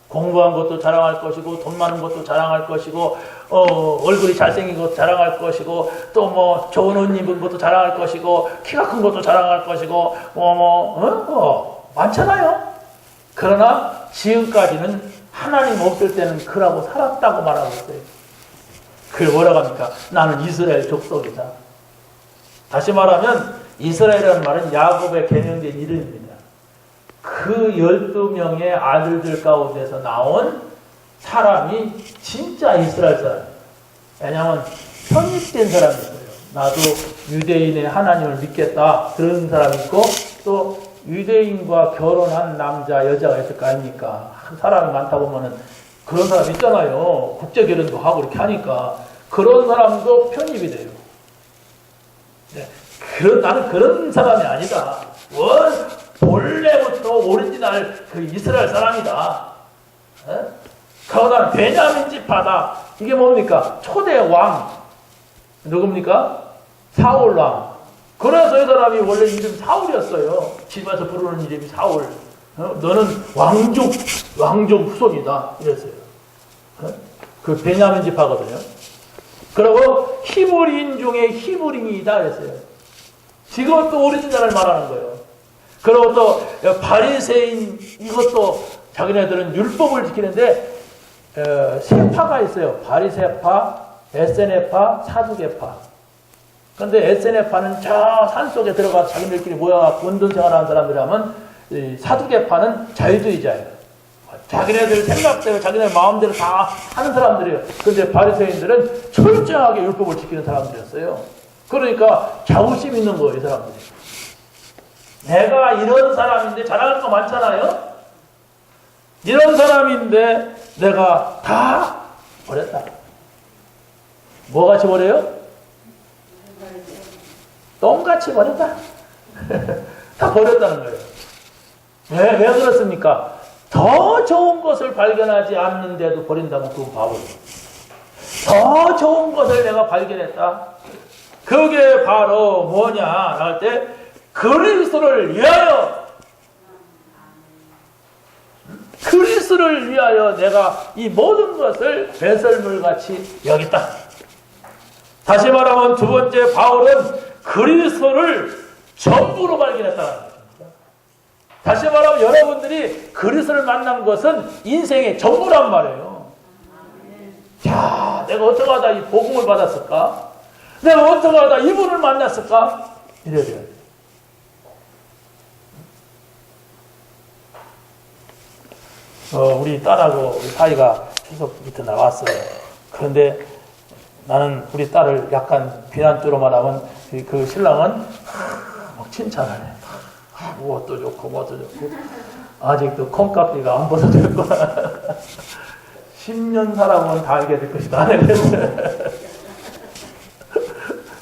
공부한 것도 자랑할 것이고 돈 많은 것도 자랑할 것이고 얼굴이 잘생긴 것도 자랑할 것이고 또 뭐 좋은 옷 입은 것도 자랑할 것이고 키가 큰 것도 자랑할 것이고 많잖아요. 그러나 지금까지는 하나님 없을 때는 그러고 살았다고 말하고 있어요. 그걸 뭐라고 합니까? 나는 이스라엘 족속이다. 다시 말하면 이스라엘이라는 말은 야곱의 개명된 이름입니다. 그 12명의 아들들 가운데서 나온 사람이 진짜 이스라엘 사람이에요. 왜냐하면 편입된 사람이 있어요. 나도 유대인의 하나님을 믿겠다. 그런 사람이 있고 또 유대인과 결혼한 남자, 여자가 있을 거 아닙니까? 사람이 많다 보면은 그런 사람 있잖아요. 국제 결혼도 하고 이렇게 하니까 그런 사람도 편입이 돼요. 네. 나는 그런 사람이 아니다. 본래부터 오리지널 그 이스라엘 사람이다. 그러고 나는 베냐민 지파다. 이게 뭡니까? 초대 왕. 누굽니까? 사울 왕. 그래서 이 사람이 원래 이름이 사울이었어요. 집에서 부르는 이름이 사울. 너는 왕족 후손이다. 이랬어요. 그 베냐민 지파거든요. 그리고 히브리인 중에 히브리인이다. 그랬어요. 지금 또 오리지널을 말하는 거예요. 그리고 또 바리새인 이것도 자기네들은 율법을 지키는데 세 파가 있어요. 바리새파, 에세네파, 사두개파. 그런데 에세네파는 저 산속에 들어가서 자기들끼리 모여갖고 운동생활하는 사람들이라면 사두개파는 자유주의자예요. 자기네들 생각대로 자기네 마음대로 다 하는 사람들이에요. 그런데 바리새인들은 철저하게 율법을 지키는 사람들이었어요. 그러니까 자부심 있는 거예요, 이 사람들이. 내가 이런 사람인데 자랑할 거 많잖아요. 이런 사람인데 내가 다 버렸다. 뭐같이 버려요? 똥같이 버렸다. 다 버렸다는 거예요. 왜 그렇습니까? 더 좋은 것을 발견하지 않는데도 버린다면 그건 바보예요. 더 좋은 것을 내가 발견했다. 그게 바로 뭐냐 할 때 그리스도를 위하여 그리스도를 위하여 내가 이 모든 것을 배설물같이 여겼다. 다시 말하면 두 번째 바울은 그리스도를 전부로 발견했다는 것입니다. 다시 말하면 여러분들이 그리스도를 만난 것은 인생의 전부란 말이에요. 야, 내가 어떻게 하다 이 복음을 받았을까? 내가 어떻게 하다 이분을 만났을까? 이래야 돼요. 우리 딸하고 우리 사이가 추석 이튿날 왔어요. 그런데 나는 우리 딸을 약간 비난조로 말하면 그 신랑은 막 칭찬하네. 무엇도 좋고 뭐도 좋고 아직도 콩깍지가 안 벗어졌구나. 10년 살아보면 다 알게 될 것이다.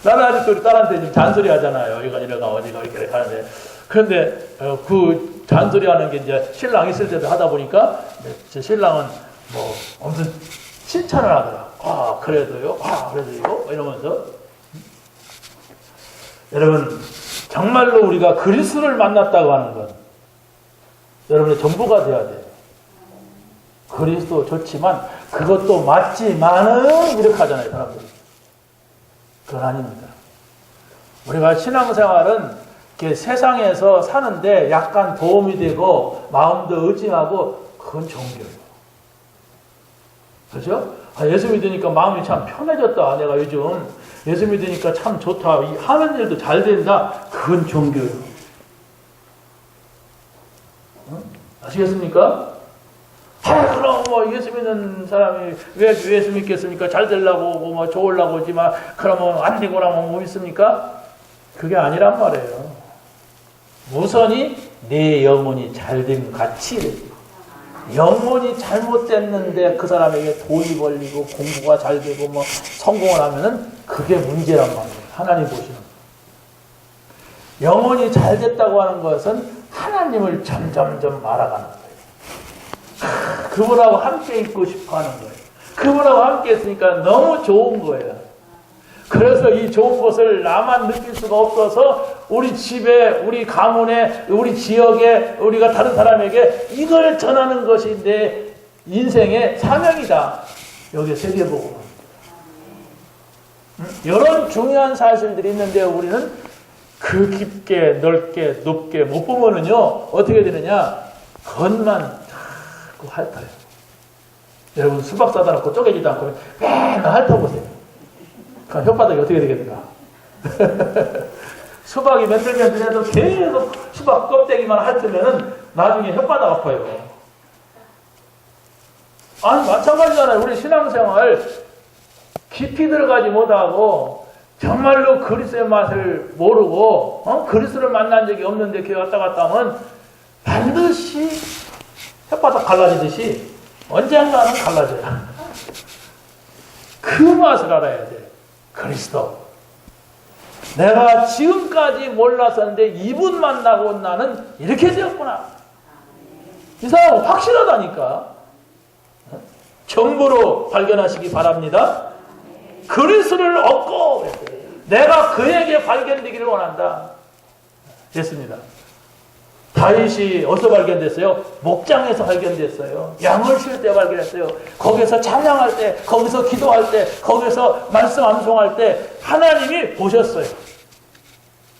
나는 아직도 우리 딸한테 지금 잔소리 하잖아요. 이건 이래가 어디가 이렇게 하는데. 그런데 그 잔소리 하는 게 이제 신랑 있을 때도 하다 보니까 제 신랑은 뭐 엄청 칭찬을 하더라. 아, 그래도요? 아, 그래도 이거? 이러면서. 여러분, 정말로 우리가 그리스도를 만났다고 하는 건 여러분의 전부가 되어야 돼요. 그리스도 좋지만 그것도 맞지만은 이렇게 하잖아요, 사람들이. 그건 아닙니다. 우리가 신앙생활은 세상에서 사는데 약간 도움이 되고 마음도 의지하고 그건 종교예요. 그렇죠? 예수 믿으니까 마음이 참 편해졌다. 내가 요즘 예수 믿으니까 참 좋다. 하는 일도 잘 된다. 그건 종교예요. 아시겠습니까? 그럼 뭐 예수 믿는 사람이 왜 예수 믿겠습니까? 잘 되려고 오고 뭐 좋으려고 오지만 그러면 안 되고 나면 뭐 믿습니까? 그게 아니란 말이에요. 우선이 내 영혼이 잘됨 같이 영혼이 잘못됐는데 그 사람에게 돈이 벌리고 공부가 잘 되고 뭐 성공을 하면은 그게 문제란 말이에요. 하나님 보시는. 영혼이 잘 됐다고 하는 것은 하나님을 점점점 알아가는 거예요. 그분하고 함께 있고 싶어 하는 거예요. 그분하고 함께 있으니까 너무 좋은 거예요. 그래서 이 좋은 것을 나만 느낄 수가 없어서 우리 집에, 우리 가문에, 우리 지역에, 우리가 다른 사람에게 이걸 전하는 것이 내 인생의 사명이다. 여기에 세계복음. 이런 중요한 사실들이 있는데 우리는 그 깊게, 넓게, 높게 못 보면은요, 어떻게 되느냐? 겉만 자꾸 핥아요. 여러분, 수박 사다 놓고 쪼개지도 않고 맨날 핥아보세요. 그럼 혓바닥이 어떻게 되겠는가? 수박이 맨들맨들해도 계속 수박 껍데기만 핥으면은 나중에 혓바닥 아파요. 아니, 마찬가지잖아요. 우리 신앙생활 깊이 들어가지 못하고 정말로 그리스도의 맛을 모르고 그리스도를 만난 적이 없는데 교회 왔다 갔다 하면 반드시 혓바닥 갈라지듯이 언젠가는 갈라져요. 그 맛을 알아야 돼. 그리스도. 내가 지금까지 몰랐었는데 이분 만나고 나는 이렇게 되었구나. 이 사람은 확실하다니까. 정보로 발견하시기 바랍니다. 그리스도를 얻고 내가 그에게 발견되기를 원한다. 됐습니다. 다윗이 어디서 발견됐어요? 목장에서 발견됐어요. 양을 쉴 때 발견했어요. 거기서 찬양할 때, 거기서 기도할 때, 거기서 말씀 암송할 때 하나님이 보셨어요.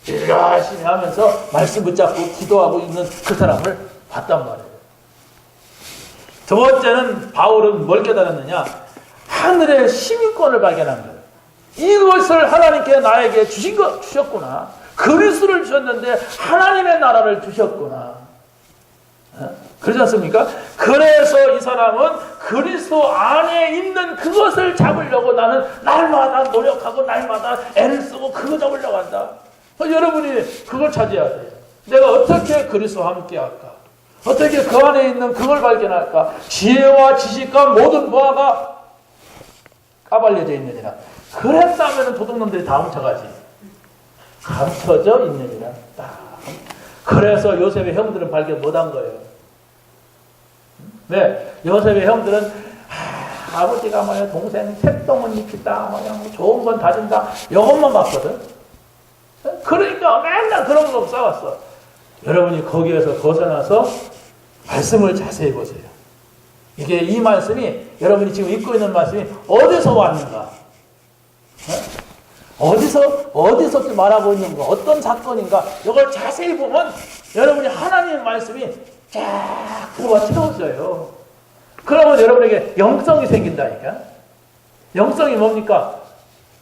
열심히 하면서 말씀 붙잡고 기도하고 있는 그 사람을 봤단 말이에요. 두 번째는 바울은 뭘 깨달았느냐? 하늘의 시민권을 발견한 거예요. 이것을 하나님께 나에게 주셨구나. 그리스도를 주셨는데 하나님의 나라를 주셨구나. 그렇지 않습니까? 그래서 이 사람은 그리스도 안에 있는 그것을 잡으려고 나는 날마다 노력하고 날마다 애를 쓰고 그거 잡으려고 한다. 여러분이 그걸 찾아야 돼요. 내가 어떻게 그리스도와 함께 할까? 어떻게 그 안에 있는 그걸 발견할까? 지혜와 지식과 모든 보화가 까발려져 있느니라. 그랬다면 도둑놈들이 다 훔쳐가지. 감춰져 있느니라. 그래서 요셉의 형들은 발견 못한 거예요. 네, 요셉의 형들은 아버지가 뭐야 동생 색동은 입히다, 뭐야 뭐 좋은 건 다 준다, 이것만 봤거든. 그러니까 맨날 그런 거 싸웠어. 여러분이 거기에서 벗어나서 말씀을 자세히 보세요. 이게 이 말씀이 여러분이 지금 읽고 있는 말씀이 어디서 왔는가? 어디서 말하고 있는가? 어떤 사건인가? 이걸 자세히 보면 여러분이 하나님의 말씀이 쫙 들어와 채워져요. 그러면 여러분에게 영성이 생긴다니까. 영성이 뭡니까?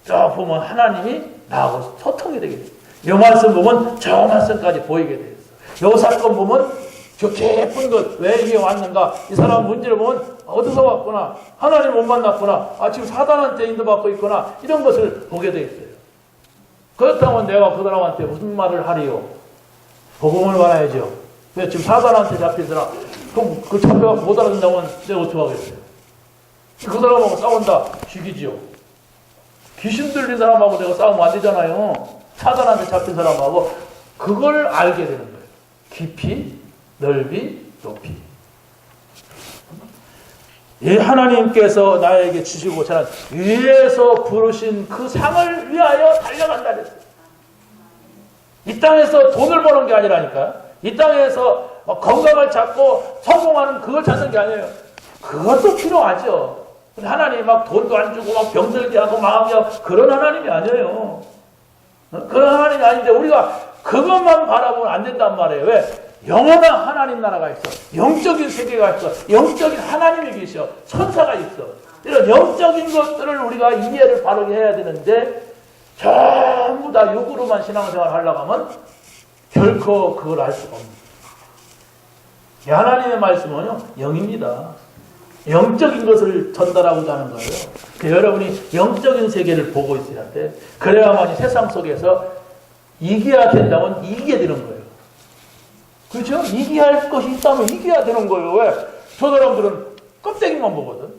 저 보면 하나님이 나하고 소통이 되게 돼요. 이 말씀 보면 저 말씀까지 보이게 돼요. 이 사건 보면 저 깊은 것, 왜 이게 왔는가? 이 사람 문제를 보면 어디서 왔구나? 하나님 못 만났구나? 지금 사단한테 인도받고 있구나? 이런 것을 보게 돼 있어요. 그렇다면 내가 그 사람한테 무슨 말을 하리요? 복음을 말해야죠. 왜 지금 사단한테 잡히더라? 그럼 그 잡혀갖고 못 알아듣는다면 내가 어떻게 하겠어요? 그 사람하고 싸운다? 죽이지요. 귀신 들린 사람하고 내가 싸우면 안 되잖아요. 사단한테 잡힌 사람하고 그걸 알게 되는 거예요. 깊이, 넓이, 높이. 이 하나님께서 나에게 주시고 저는 위에서 부르신 그 상을 위하여 달려간다 그랬어요. 이 땅에서 돈을 버는 게 아니라니까. 이 땅에서 건강을 찾고 성공하는 그걸 찾는 게 아니에요. 그것도 필요하죠. 근데 하나님이 막 돈도 안 주고 막 병들게 하고 망하게 하고 그런 하나님이 아니에요. 그런 하나님이 아닌데 우리가 그것만 바라보면 안 된단 말이에요. 왜? 영원한 하나님 나라가 있어. 영적인 세계가 있어. 영적인 하나님이 계셔. 천사가 있어. 이런 영적인 것들을 우리가 이해를 바르게 해야 되는데 전부 다 육으로만 신앙생활을 하려고 하면 결코 그걸 알 수가 없습니다. 하나님의 말씀은요, 영입니다. 영적인 것을 전달하고자 하는 거예요. 여러분이 영적인 세계를 보고 있어야 돼. 그래야만 이 세상 속에서 이겨야 된다면 이기게 되는 거예요. 그렇죠? 이겨야 할 것이 있다면 이겨야 되는 거예요. 왜? 저 사람들은 껍데기만 보거든.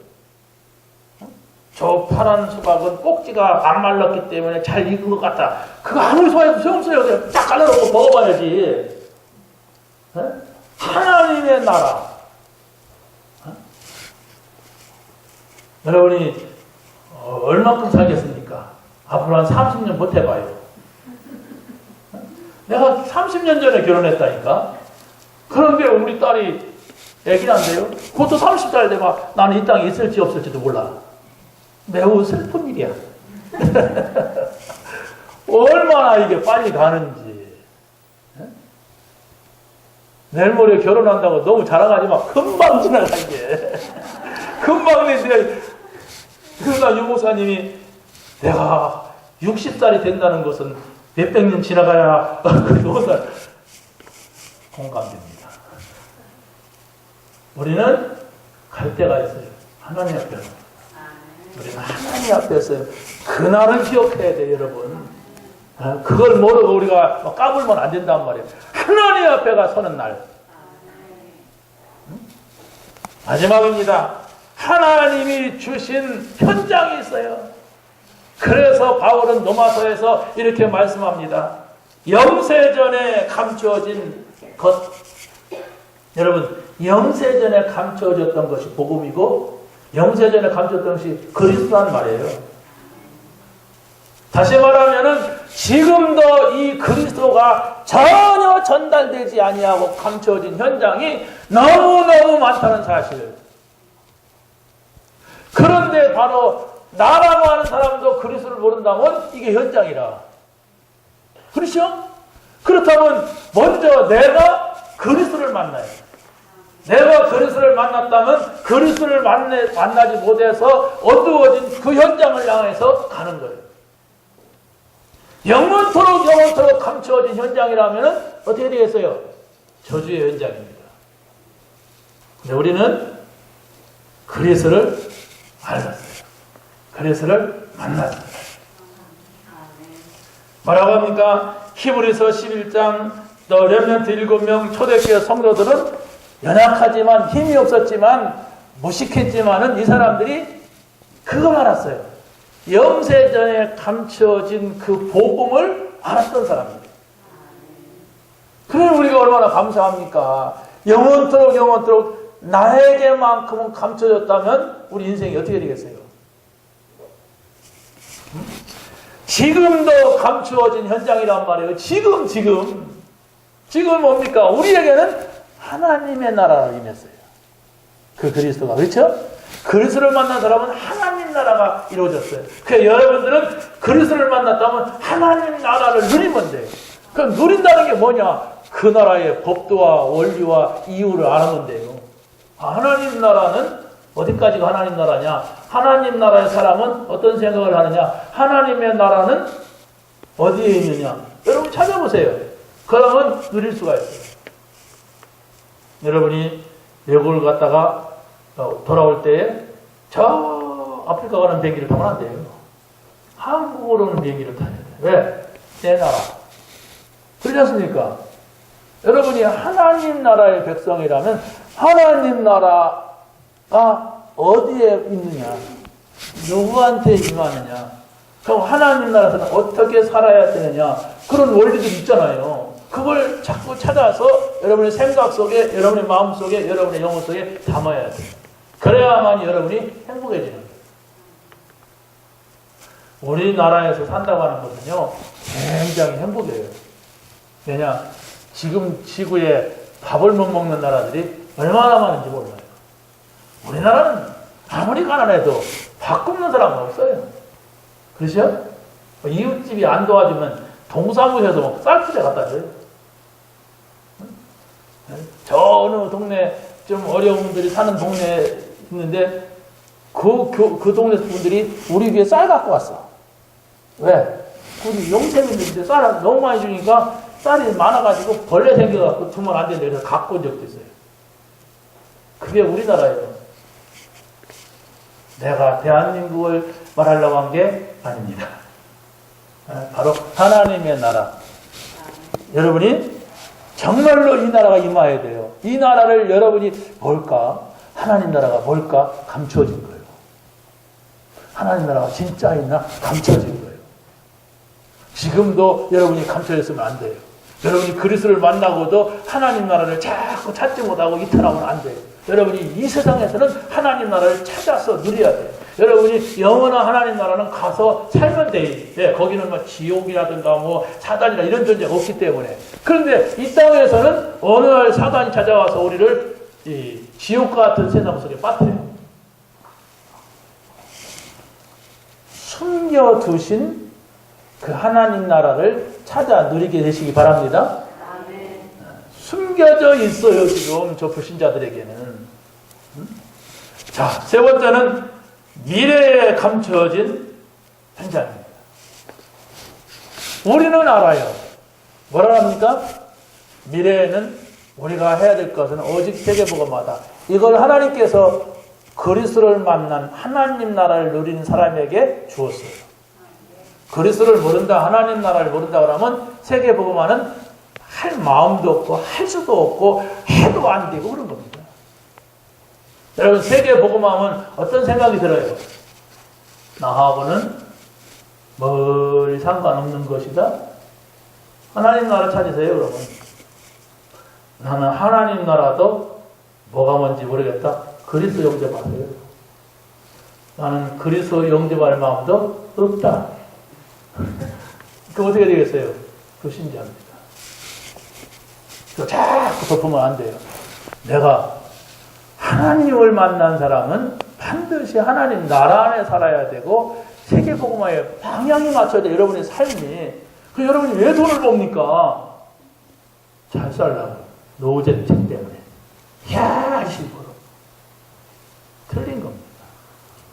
저 파란 수박은 꼭지가 안 말랐기 때문에 잘 익은 것 같다. 그거 아무리 소용없어요. 그냥 딱 잘라놓고 먹어봐야지. 하나님의 나라. 여러분이 얼마큼 살겠습니까? 앞으로 한 30년 버텨봐요. 내가 30년 전에 결혼했다니까. 그런데 우리 딸이 애기란데요. 그것도 30살 되면 나는 이 땅에 있을지 없을지도 몰라. 매우 슬픈 일이야. 얼마나 이게 빨리 가는지. 내일 모레 결혼한다고 너무 자랑하지 마. 금방 지나가게. 금방 내가 그러니까 유목사님이 내가 60살이 된다는 것은 몇백 년 지나가야 그것을 공감됩니다. 우리는 갈 때가 있어요. 하나님 앞에서. 우리는 하나님 앞에서 그날을 기억해야 돼요, 여러분. 그걸 모르고 우리가 까불면 안 된단 말이에요. 하나님 앞에가 서는 날. 마지막입니다. 하나님이 주신 현장이 있어요. 그래서 바울은 로마서에서 이렇게 말씀합니다. 영세전에 감추어진 것. 여러분, 영세전에 감추어졌던 것이 복음이고 영세전에 감추어졌던 것이 그리스도란 말이에요. 다시 말하면은 지금도 이 그리스도가 전혀 전달되지 아니하고 감추어진 현장이 너무너무 많다는 사실. 그런데 바로 나라고 하는 사람도 그리스도를 모른다면 이게 현장이라. 그렇죠? 그렇다면 먼저 내가 그리스도를 만나요. 내가 그리스도를 만났다면 그리스도를 만나지 못해서 어두워진 그 현장을 향해서 가는 거예요. 영원토록 감추어진 현장이라면 어떻게 되겠어요? 저주의 현장입니다. 근데 우리는 그리스도를 알았어요. 그리스도를 만났어요. 뭐라고 합니까? 히브리서 11장 또 렘넌트 7명 초대교회 성도들은 연약하지만 힘이 없었지만 무식했지만은 이 사람들이 그걸 알았어요. 영세전에 감춰진 그 복음을 알았던 사람입니다. 그래 우리가 얼마나 감사합니까? 영원토록 나에게만큼은 감춰졌다면 우리 인생이 어떻게 되겠어요? 지금도 감추어진 현장이란 말이에요. 지금 뭡니까? 우리에게는 하나님의 나라를 임했어요. 그 그리스도가. 그렇죠? 그리스도를 만난 사람은 하나님 나라가 이루어졌어요. 그래서 여러분들은 그리스도를 만났다면 하나님 나라를 누리면 돼요. 그럼 누린다는 게 뭐냐? 그 나라의 법도와 원리와 이유를 알면 돼요. 하나님 나라는 어디까지가 하나님 나라냐? 하나님 나라의 사람은 어떤 생각을 하느냐? 하나님의 나라는 어디에 있느냐? 여러분 찾아보세요. 그러면 누릴 수가 있어요. 여러분이 외국을 갔다가 돌아올 때에 저 아프리카 가는 비행기를 타면 안 돼요. 한국으로 오는 비행기를 타야 돼요. 왜? 내 나라. 그렇지 않습니까? 여러분이 하나님 나라의 백성이라면 하나님 나라가 어디에 있느냐? 누구한테 임하느냐? 그럼 하나님 나라에서는 어떻게 살아야 되느냐? 그런 원리들이 있잖아요. 그걸 자꾸 찾아서 여러분의 생각 속에, 여러분의 마음 속에, 여러분의 영혼 속에 담아야 돼요. 그래야만 여러분이 행복해지는 거예요. 우리나라에서 산다고 하는 것은요, 굉장히 행복해요. 왜냐? 지금 지구에 밥을 못 먹는 나라들이 얼마나 많은지 몰라요. 우리나라는 아무리 가난해도 밥 굶는 사람은 없어요. 그렇죠? 이웃집이 안 도와주면 동사무소에서 뭐 쌀풀에 갖다 줘요. 저 어느 동네 좀 어려운 분들이 사는 동네에 있는데 그 동네 분들이 우리 귀에 쌀 갖고 왔어. 왜? 우리 용태민들인데 쌀 너무 많이 주니까 쌀이 많아가지고 벌레 생겨갖고 주면 안 된다 그래서 갖고 온 적도 있어요. 그게 우리나라예요. 내가 대한민국을 말하려고 한 게 아닙니다. 바로 하나님의 나라. 여러분이 정말로 이 나라가 임해야 돼요. 이 나라를 여러분이 뭘까? 하나님 나라가 뭘까? 감춰진 거예요. 하나님 나라가 진짜 있나? 감춰진 거예요. 지금도 여러분이 감춰졌으면 안 돼요. 여러분이 그리스도를 만나고도 하나님 나라를 자꾸 찾지 못하고 이탈하면 안 돼요. 여러분이 이 세상에서는 하나님 나라를 찾아서 누려야 돼요. 여러분이 영원한 하나님 나라는 가서 살면 돼요. 예, 거기는 뭐 지옥이라든가 뭐 사단이라 이런 존재가 없기 때문에. 그런데 이 땅에서는 어느 날 사단이 찾아와서 우리를 이 지옥 같은 세상 속에 빠뜨려요. 숨겨두신 그 하나님 나라를 찾아 누리게 되시기 바랍니다. 아멘. 숨겨져 있어요, 지금 저 불신자들에게는. 자, 세 번째는 미래에 감춰진 현장입니다. 우리는 알아요. 뭐라 합니까? 미래에는 우리가 해야 될 것은 오직 세계복음화다. 이걸 하나님께서 그리스도를 만난 하나님 나라를 누리는 사람에게 주었어요. 그리스도를 모른다, 하나님 나라를 모른다 그러면 세계복음화는 할 마음도 없고 할 수도 없고 해도 안 되고 그런 겁니다. 여러분, 세계복음화하면 어떤 생각이 들어요? 나하고는 멀리 상관없는 것이다. 하나님 나라 찾으세요, 그러면. 나는 하나님 나라도 뭐가 뭔지 모르겠다. 그리스도 영접하세요. 나는 그리스도 영접할 마음도 없다. 그 어떻게 되겠어요? 불신자입니다. 자꾸 덮으면 안 돼요. 내가 하나님을 만난 사람은 반드시 하나님 나라 안에 살아야 되고 세계복음화에 방향이 맞춰야 돼. 여러분의 삶이. 그 여러분이 왜 돈을 봅니까? 잘 살라고. 노잼책 때문에. 야식으로. 틀린 겁니다.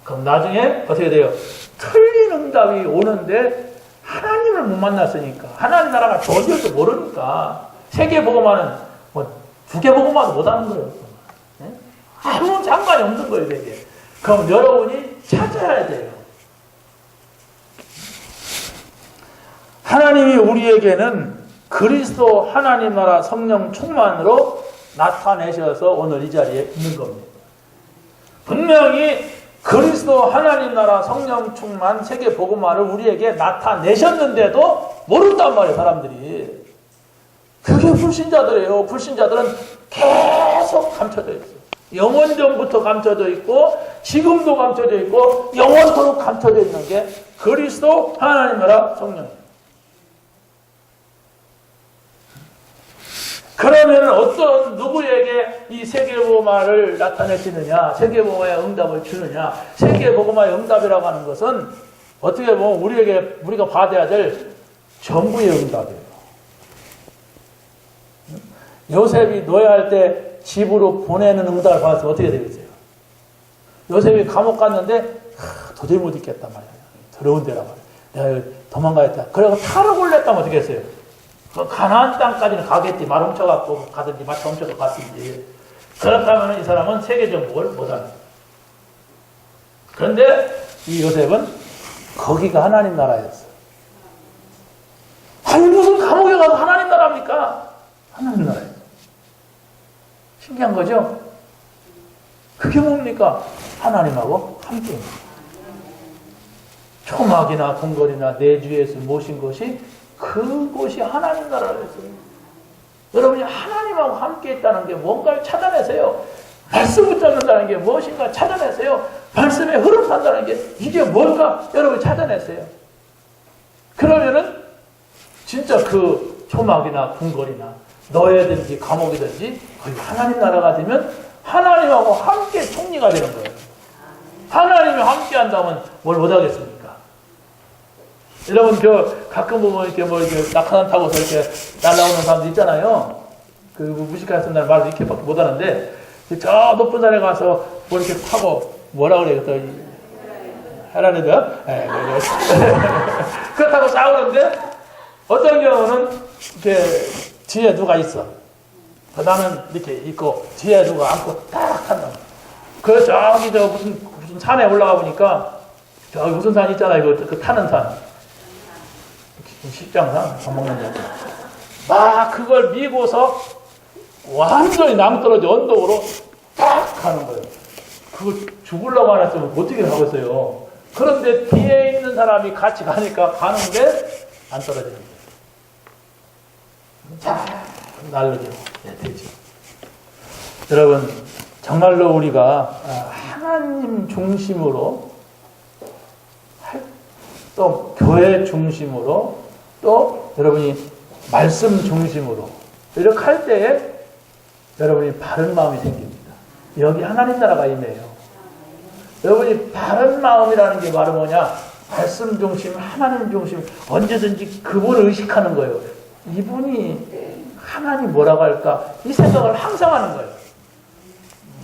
그럼 나중에 어떻게 돼요? 틀린 응답이 오는데 하나님을 못 만났으니까. 하나님 나라가 어디일지 모르니까. 세계복음화는 뭐 두개복음화도 못하는 거예요. 네? 아무 상관이 없는 거예요, 되게. 그럼 여러분이 찾아야 돼요. 하나님이 우리에게는 그리스도 하나님 나라 성령 충만으로 나타내셔서 오늘 이 자리에 있는 겁니다. 분명히 그리스도 하나님 나라 성령 충만 세계 복음화를 우리에게 나타내셨는데도 모른단 말이에요, 사람들이. 그게 불신자들이에요. 불신자들은 계속 감춰져 있어요. 영원전부터 감춰져 있고 지금도 감춰져 있고 영원토록 감춰져 있는 게 그리스도 하나님 나라 성령이에요. 그러면 어떤 누구에게 이 세계복음화를 나타내시느냐, 세계복음화의 응답을 주느냐, 세계복음화의 응답이라고 하는 것은 어떻게 보면 우리가 받아야 될 전부의 응답이에요. 요셉이 노예할 때 집으로 보내는 응답을 받았으면 어떻게 되겠어요? 요셉이 감옥 갔는데 도저히 못 있겠단 말이야. 더러운 데라 말이야. 내가 도망가야겠다. 그래서 탈을 올렸다면 어떻게 했어요? 가나안 땅까지는 가겠지. 말 훔쳐갖고 가든지 마차 훔쳐서 갔든지. 그렇다면 이 사람은 세계 정복을 못합니다. 그런데 이 요셉은 거기가 하나님 나라였어요. 아니 무슨 감옥에 가서 하나님 나라입니까? 하나님 나라예요. 신기한 거죠? 그게 뭡니까? 하나님하고 함께입니다. 초막이나 궁궐이나 내주에서 모신 것이 그곳이 하나님 나라였어요. 여러분이 하나님하고 함께 있다는 게 뭔가를 찾아내세요. 말씀을 잡는다는 게 무엇인가 찾아내세요. 말씀에 흐름 탄다는 게 이게 뭘까? 여러분이 찾아내세요. 그러면은 진짜 그 초막이나 궁궐이나 노예든지 감옥이든지 거기 하나님 나라가 되면 하나님하고 함께 총리가 되는 거예요. 하나님이 함께 한다면 뭘 못하겠습니까? 여러분 가끔 보면 이렇게 뭐 이렇게 낙하산 타고서 이렇게 날아오는 사람들 있잖아요. 그 무식한 날 말을 이렇게밖에 못 하는데, 저 높은 산에 가서 뭐 이렇게 타고, 뭐라 그래요? 또, 헤라리드요? 네, 그렇다고 싸우는데, 어떤 경우는 이렇게 뒤에 누가 있어. 나는 이렇게 있고, 뒤에 누가 앉고 딱 탄다. 그래서 저기 무슨 산에 올라가 보니까, 저기 무슨 산 있잖아요. 그 타는 산. 십장산? 밥 먹는 데. 막 그걸 미고서 완전히 낭떠러지 언덕으로 딱 가는 거예요. 그거 죽으려고 안 했으면 어떻게 하겠어요. 그런데 뒤에 있는 사람이 같이 가니까 가는데 안 떨어집니다. 자, 날르죠. 네, 되죠. 여러분, 정말로 우리가 하나님 중심으로, 또 교회 중심으로, 또 여러분이 말씀 중심으로 이렇게 할 때에 여러분이 바른 마음이 생깁니다. 여기 하나님 나라가 임해요. 여러분이 바른 마음이라는 게 바로 뭐냐? 말씀 중심, 하나님 중심, 언제든지 그분을 의식하는 거예요. 이분이 하나님 뭐라고 할까? 이 생각을 항상 하는 거예요.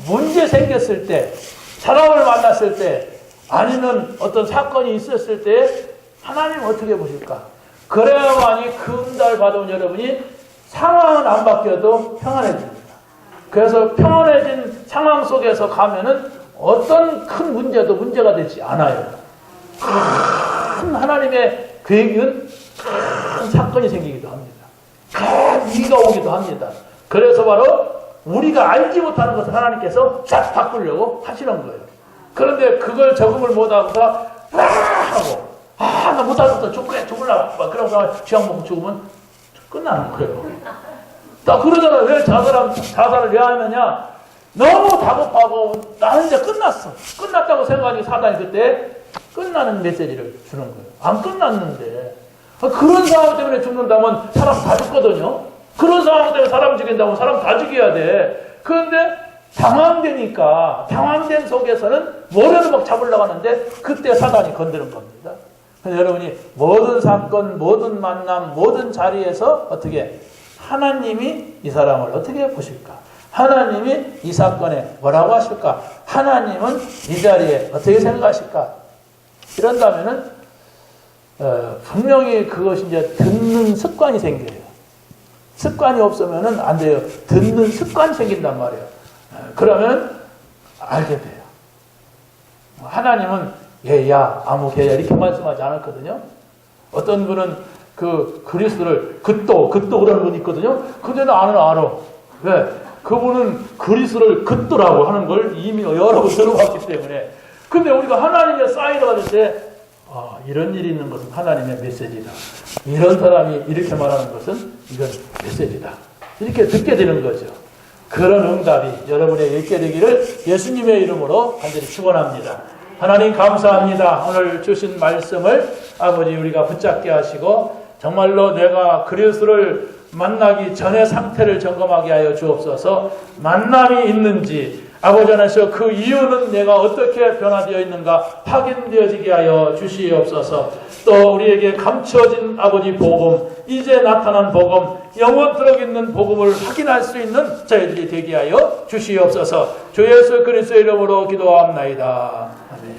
문제 생겼을 때, 사람을 만났을 때, 아니면 어떤 사건이 있었을 때 하나님 어떻게 보실까? 그래야만이 그 응답을 받아온 여러분이 상황은 안 바뀌어도 평안해집니다. 그래서 평안해진 상황 속에서 가면은 어떤 큰 문제도 문제가 되지 않아요. 큰 하나님의 계획은 큰 사건이 생기기도 합니다. 큰 위기가 오기도 합니다. 그래서 바로 우리가 알지 못하는 것을 하나님께서 싹 바꾸려고 하시는 거예요. 그런데 그걸 적응을 못하고서 하고 나 못하겠어 죽으려고 그러고 지향 먹고 죽으면 끝나는 거예요. 나 그러잖아. 왜 자살을 왜 하느냐? 너무 다급하고 나는 이제 끝났어. 끝났다고 생각하니 사단이 그때 끝나는 메시지를 주는 거예요. 안 끝났는데 그런 상황 때문에 죽는다면 사람 다 죽거든요. 그런 상황 때문에 사람 죽인다면 사람 다 죽여야 돼. 그런데 당황되니까 당황된 속에서는 뭐라도 막 잡으려고 하는데 그때 사단이 건드는 겁니다. 그래서 여러분이 모든 사건, 모든 만남, 모든 자리에서 어떻게 하나님이 이 사람을 어떻게 보실까? 하나님이 이 사건에 뭐라고 하실까? 하나님은 이 자리에 어떻게 생각하실까? 이런다면은 분명히 그것이 이제 듣는 습관이 생겨요. 습관이 없으면은 안 돼요. 듣는 습관이 생긴단 말이에요. 그러면 알게 돼요. 하나님은 얘야, 아무 개야 이렇게 말씀하지 않았거든요. 어떤 분은 그 그리스도를 긋도 그런 분이 있거든요. 근데 나는 알아. 왜? 그분은 그리스도를 긋도라고 하는 걸 이미 여러 번 들어봤기 때문에. 근데 우리가 하나님의 사인을 받을 때 이런 일이 있는 것은 하나님의 메시지다. 이런 사람이 이렇게 말하는 것은 이건 메시지다. 이렇게 듣게 되는 거죠. 그런 응답이 여러분의 있게 되기를 예수님의 이름으로 간절히 축원합니다. 하나님 감사합니다. 오늘 주신 말씀을 아버지 우리가 붙잡게 하시고 정말로 내가 그리스도를 만나기 전의 상태를 점검하게 하여 주옵소서. 만남이 있는지 아버지 안에서 그 이유는 내가 어떻게 변화되어 있는가 확인되어지게 하여 주시옵소서. 또 우리에게 감춰진 아버지 복음, 이제 나타난 복음, 영원토록 있는 복음을 확인할 수 있는 저희들이 되게 하여 주시옵소서. 주 예수 그리스도의 이름으로 기도합나이다. 아멘.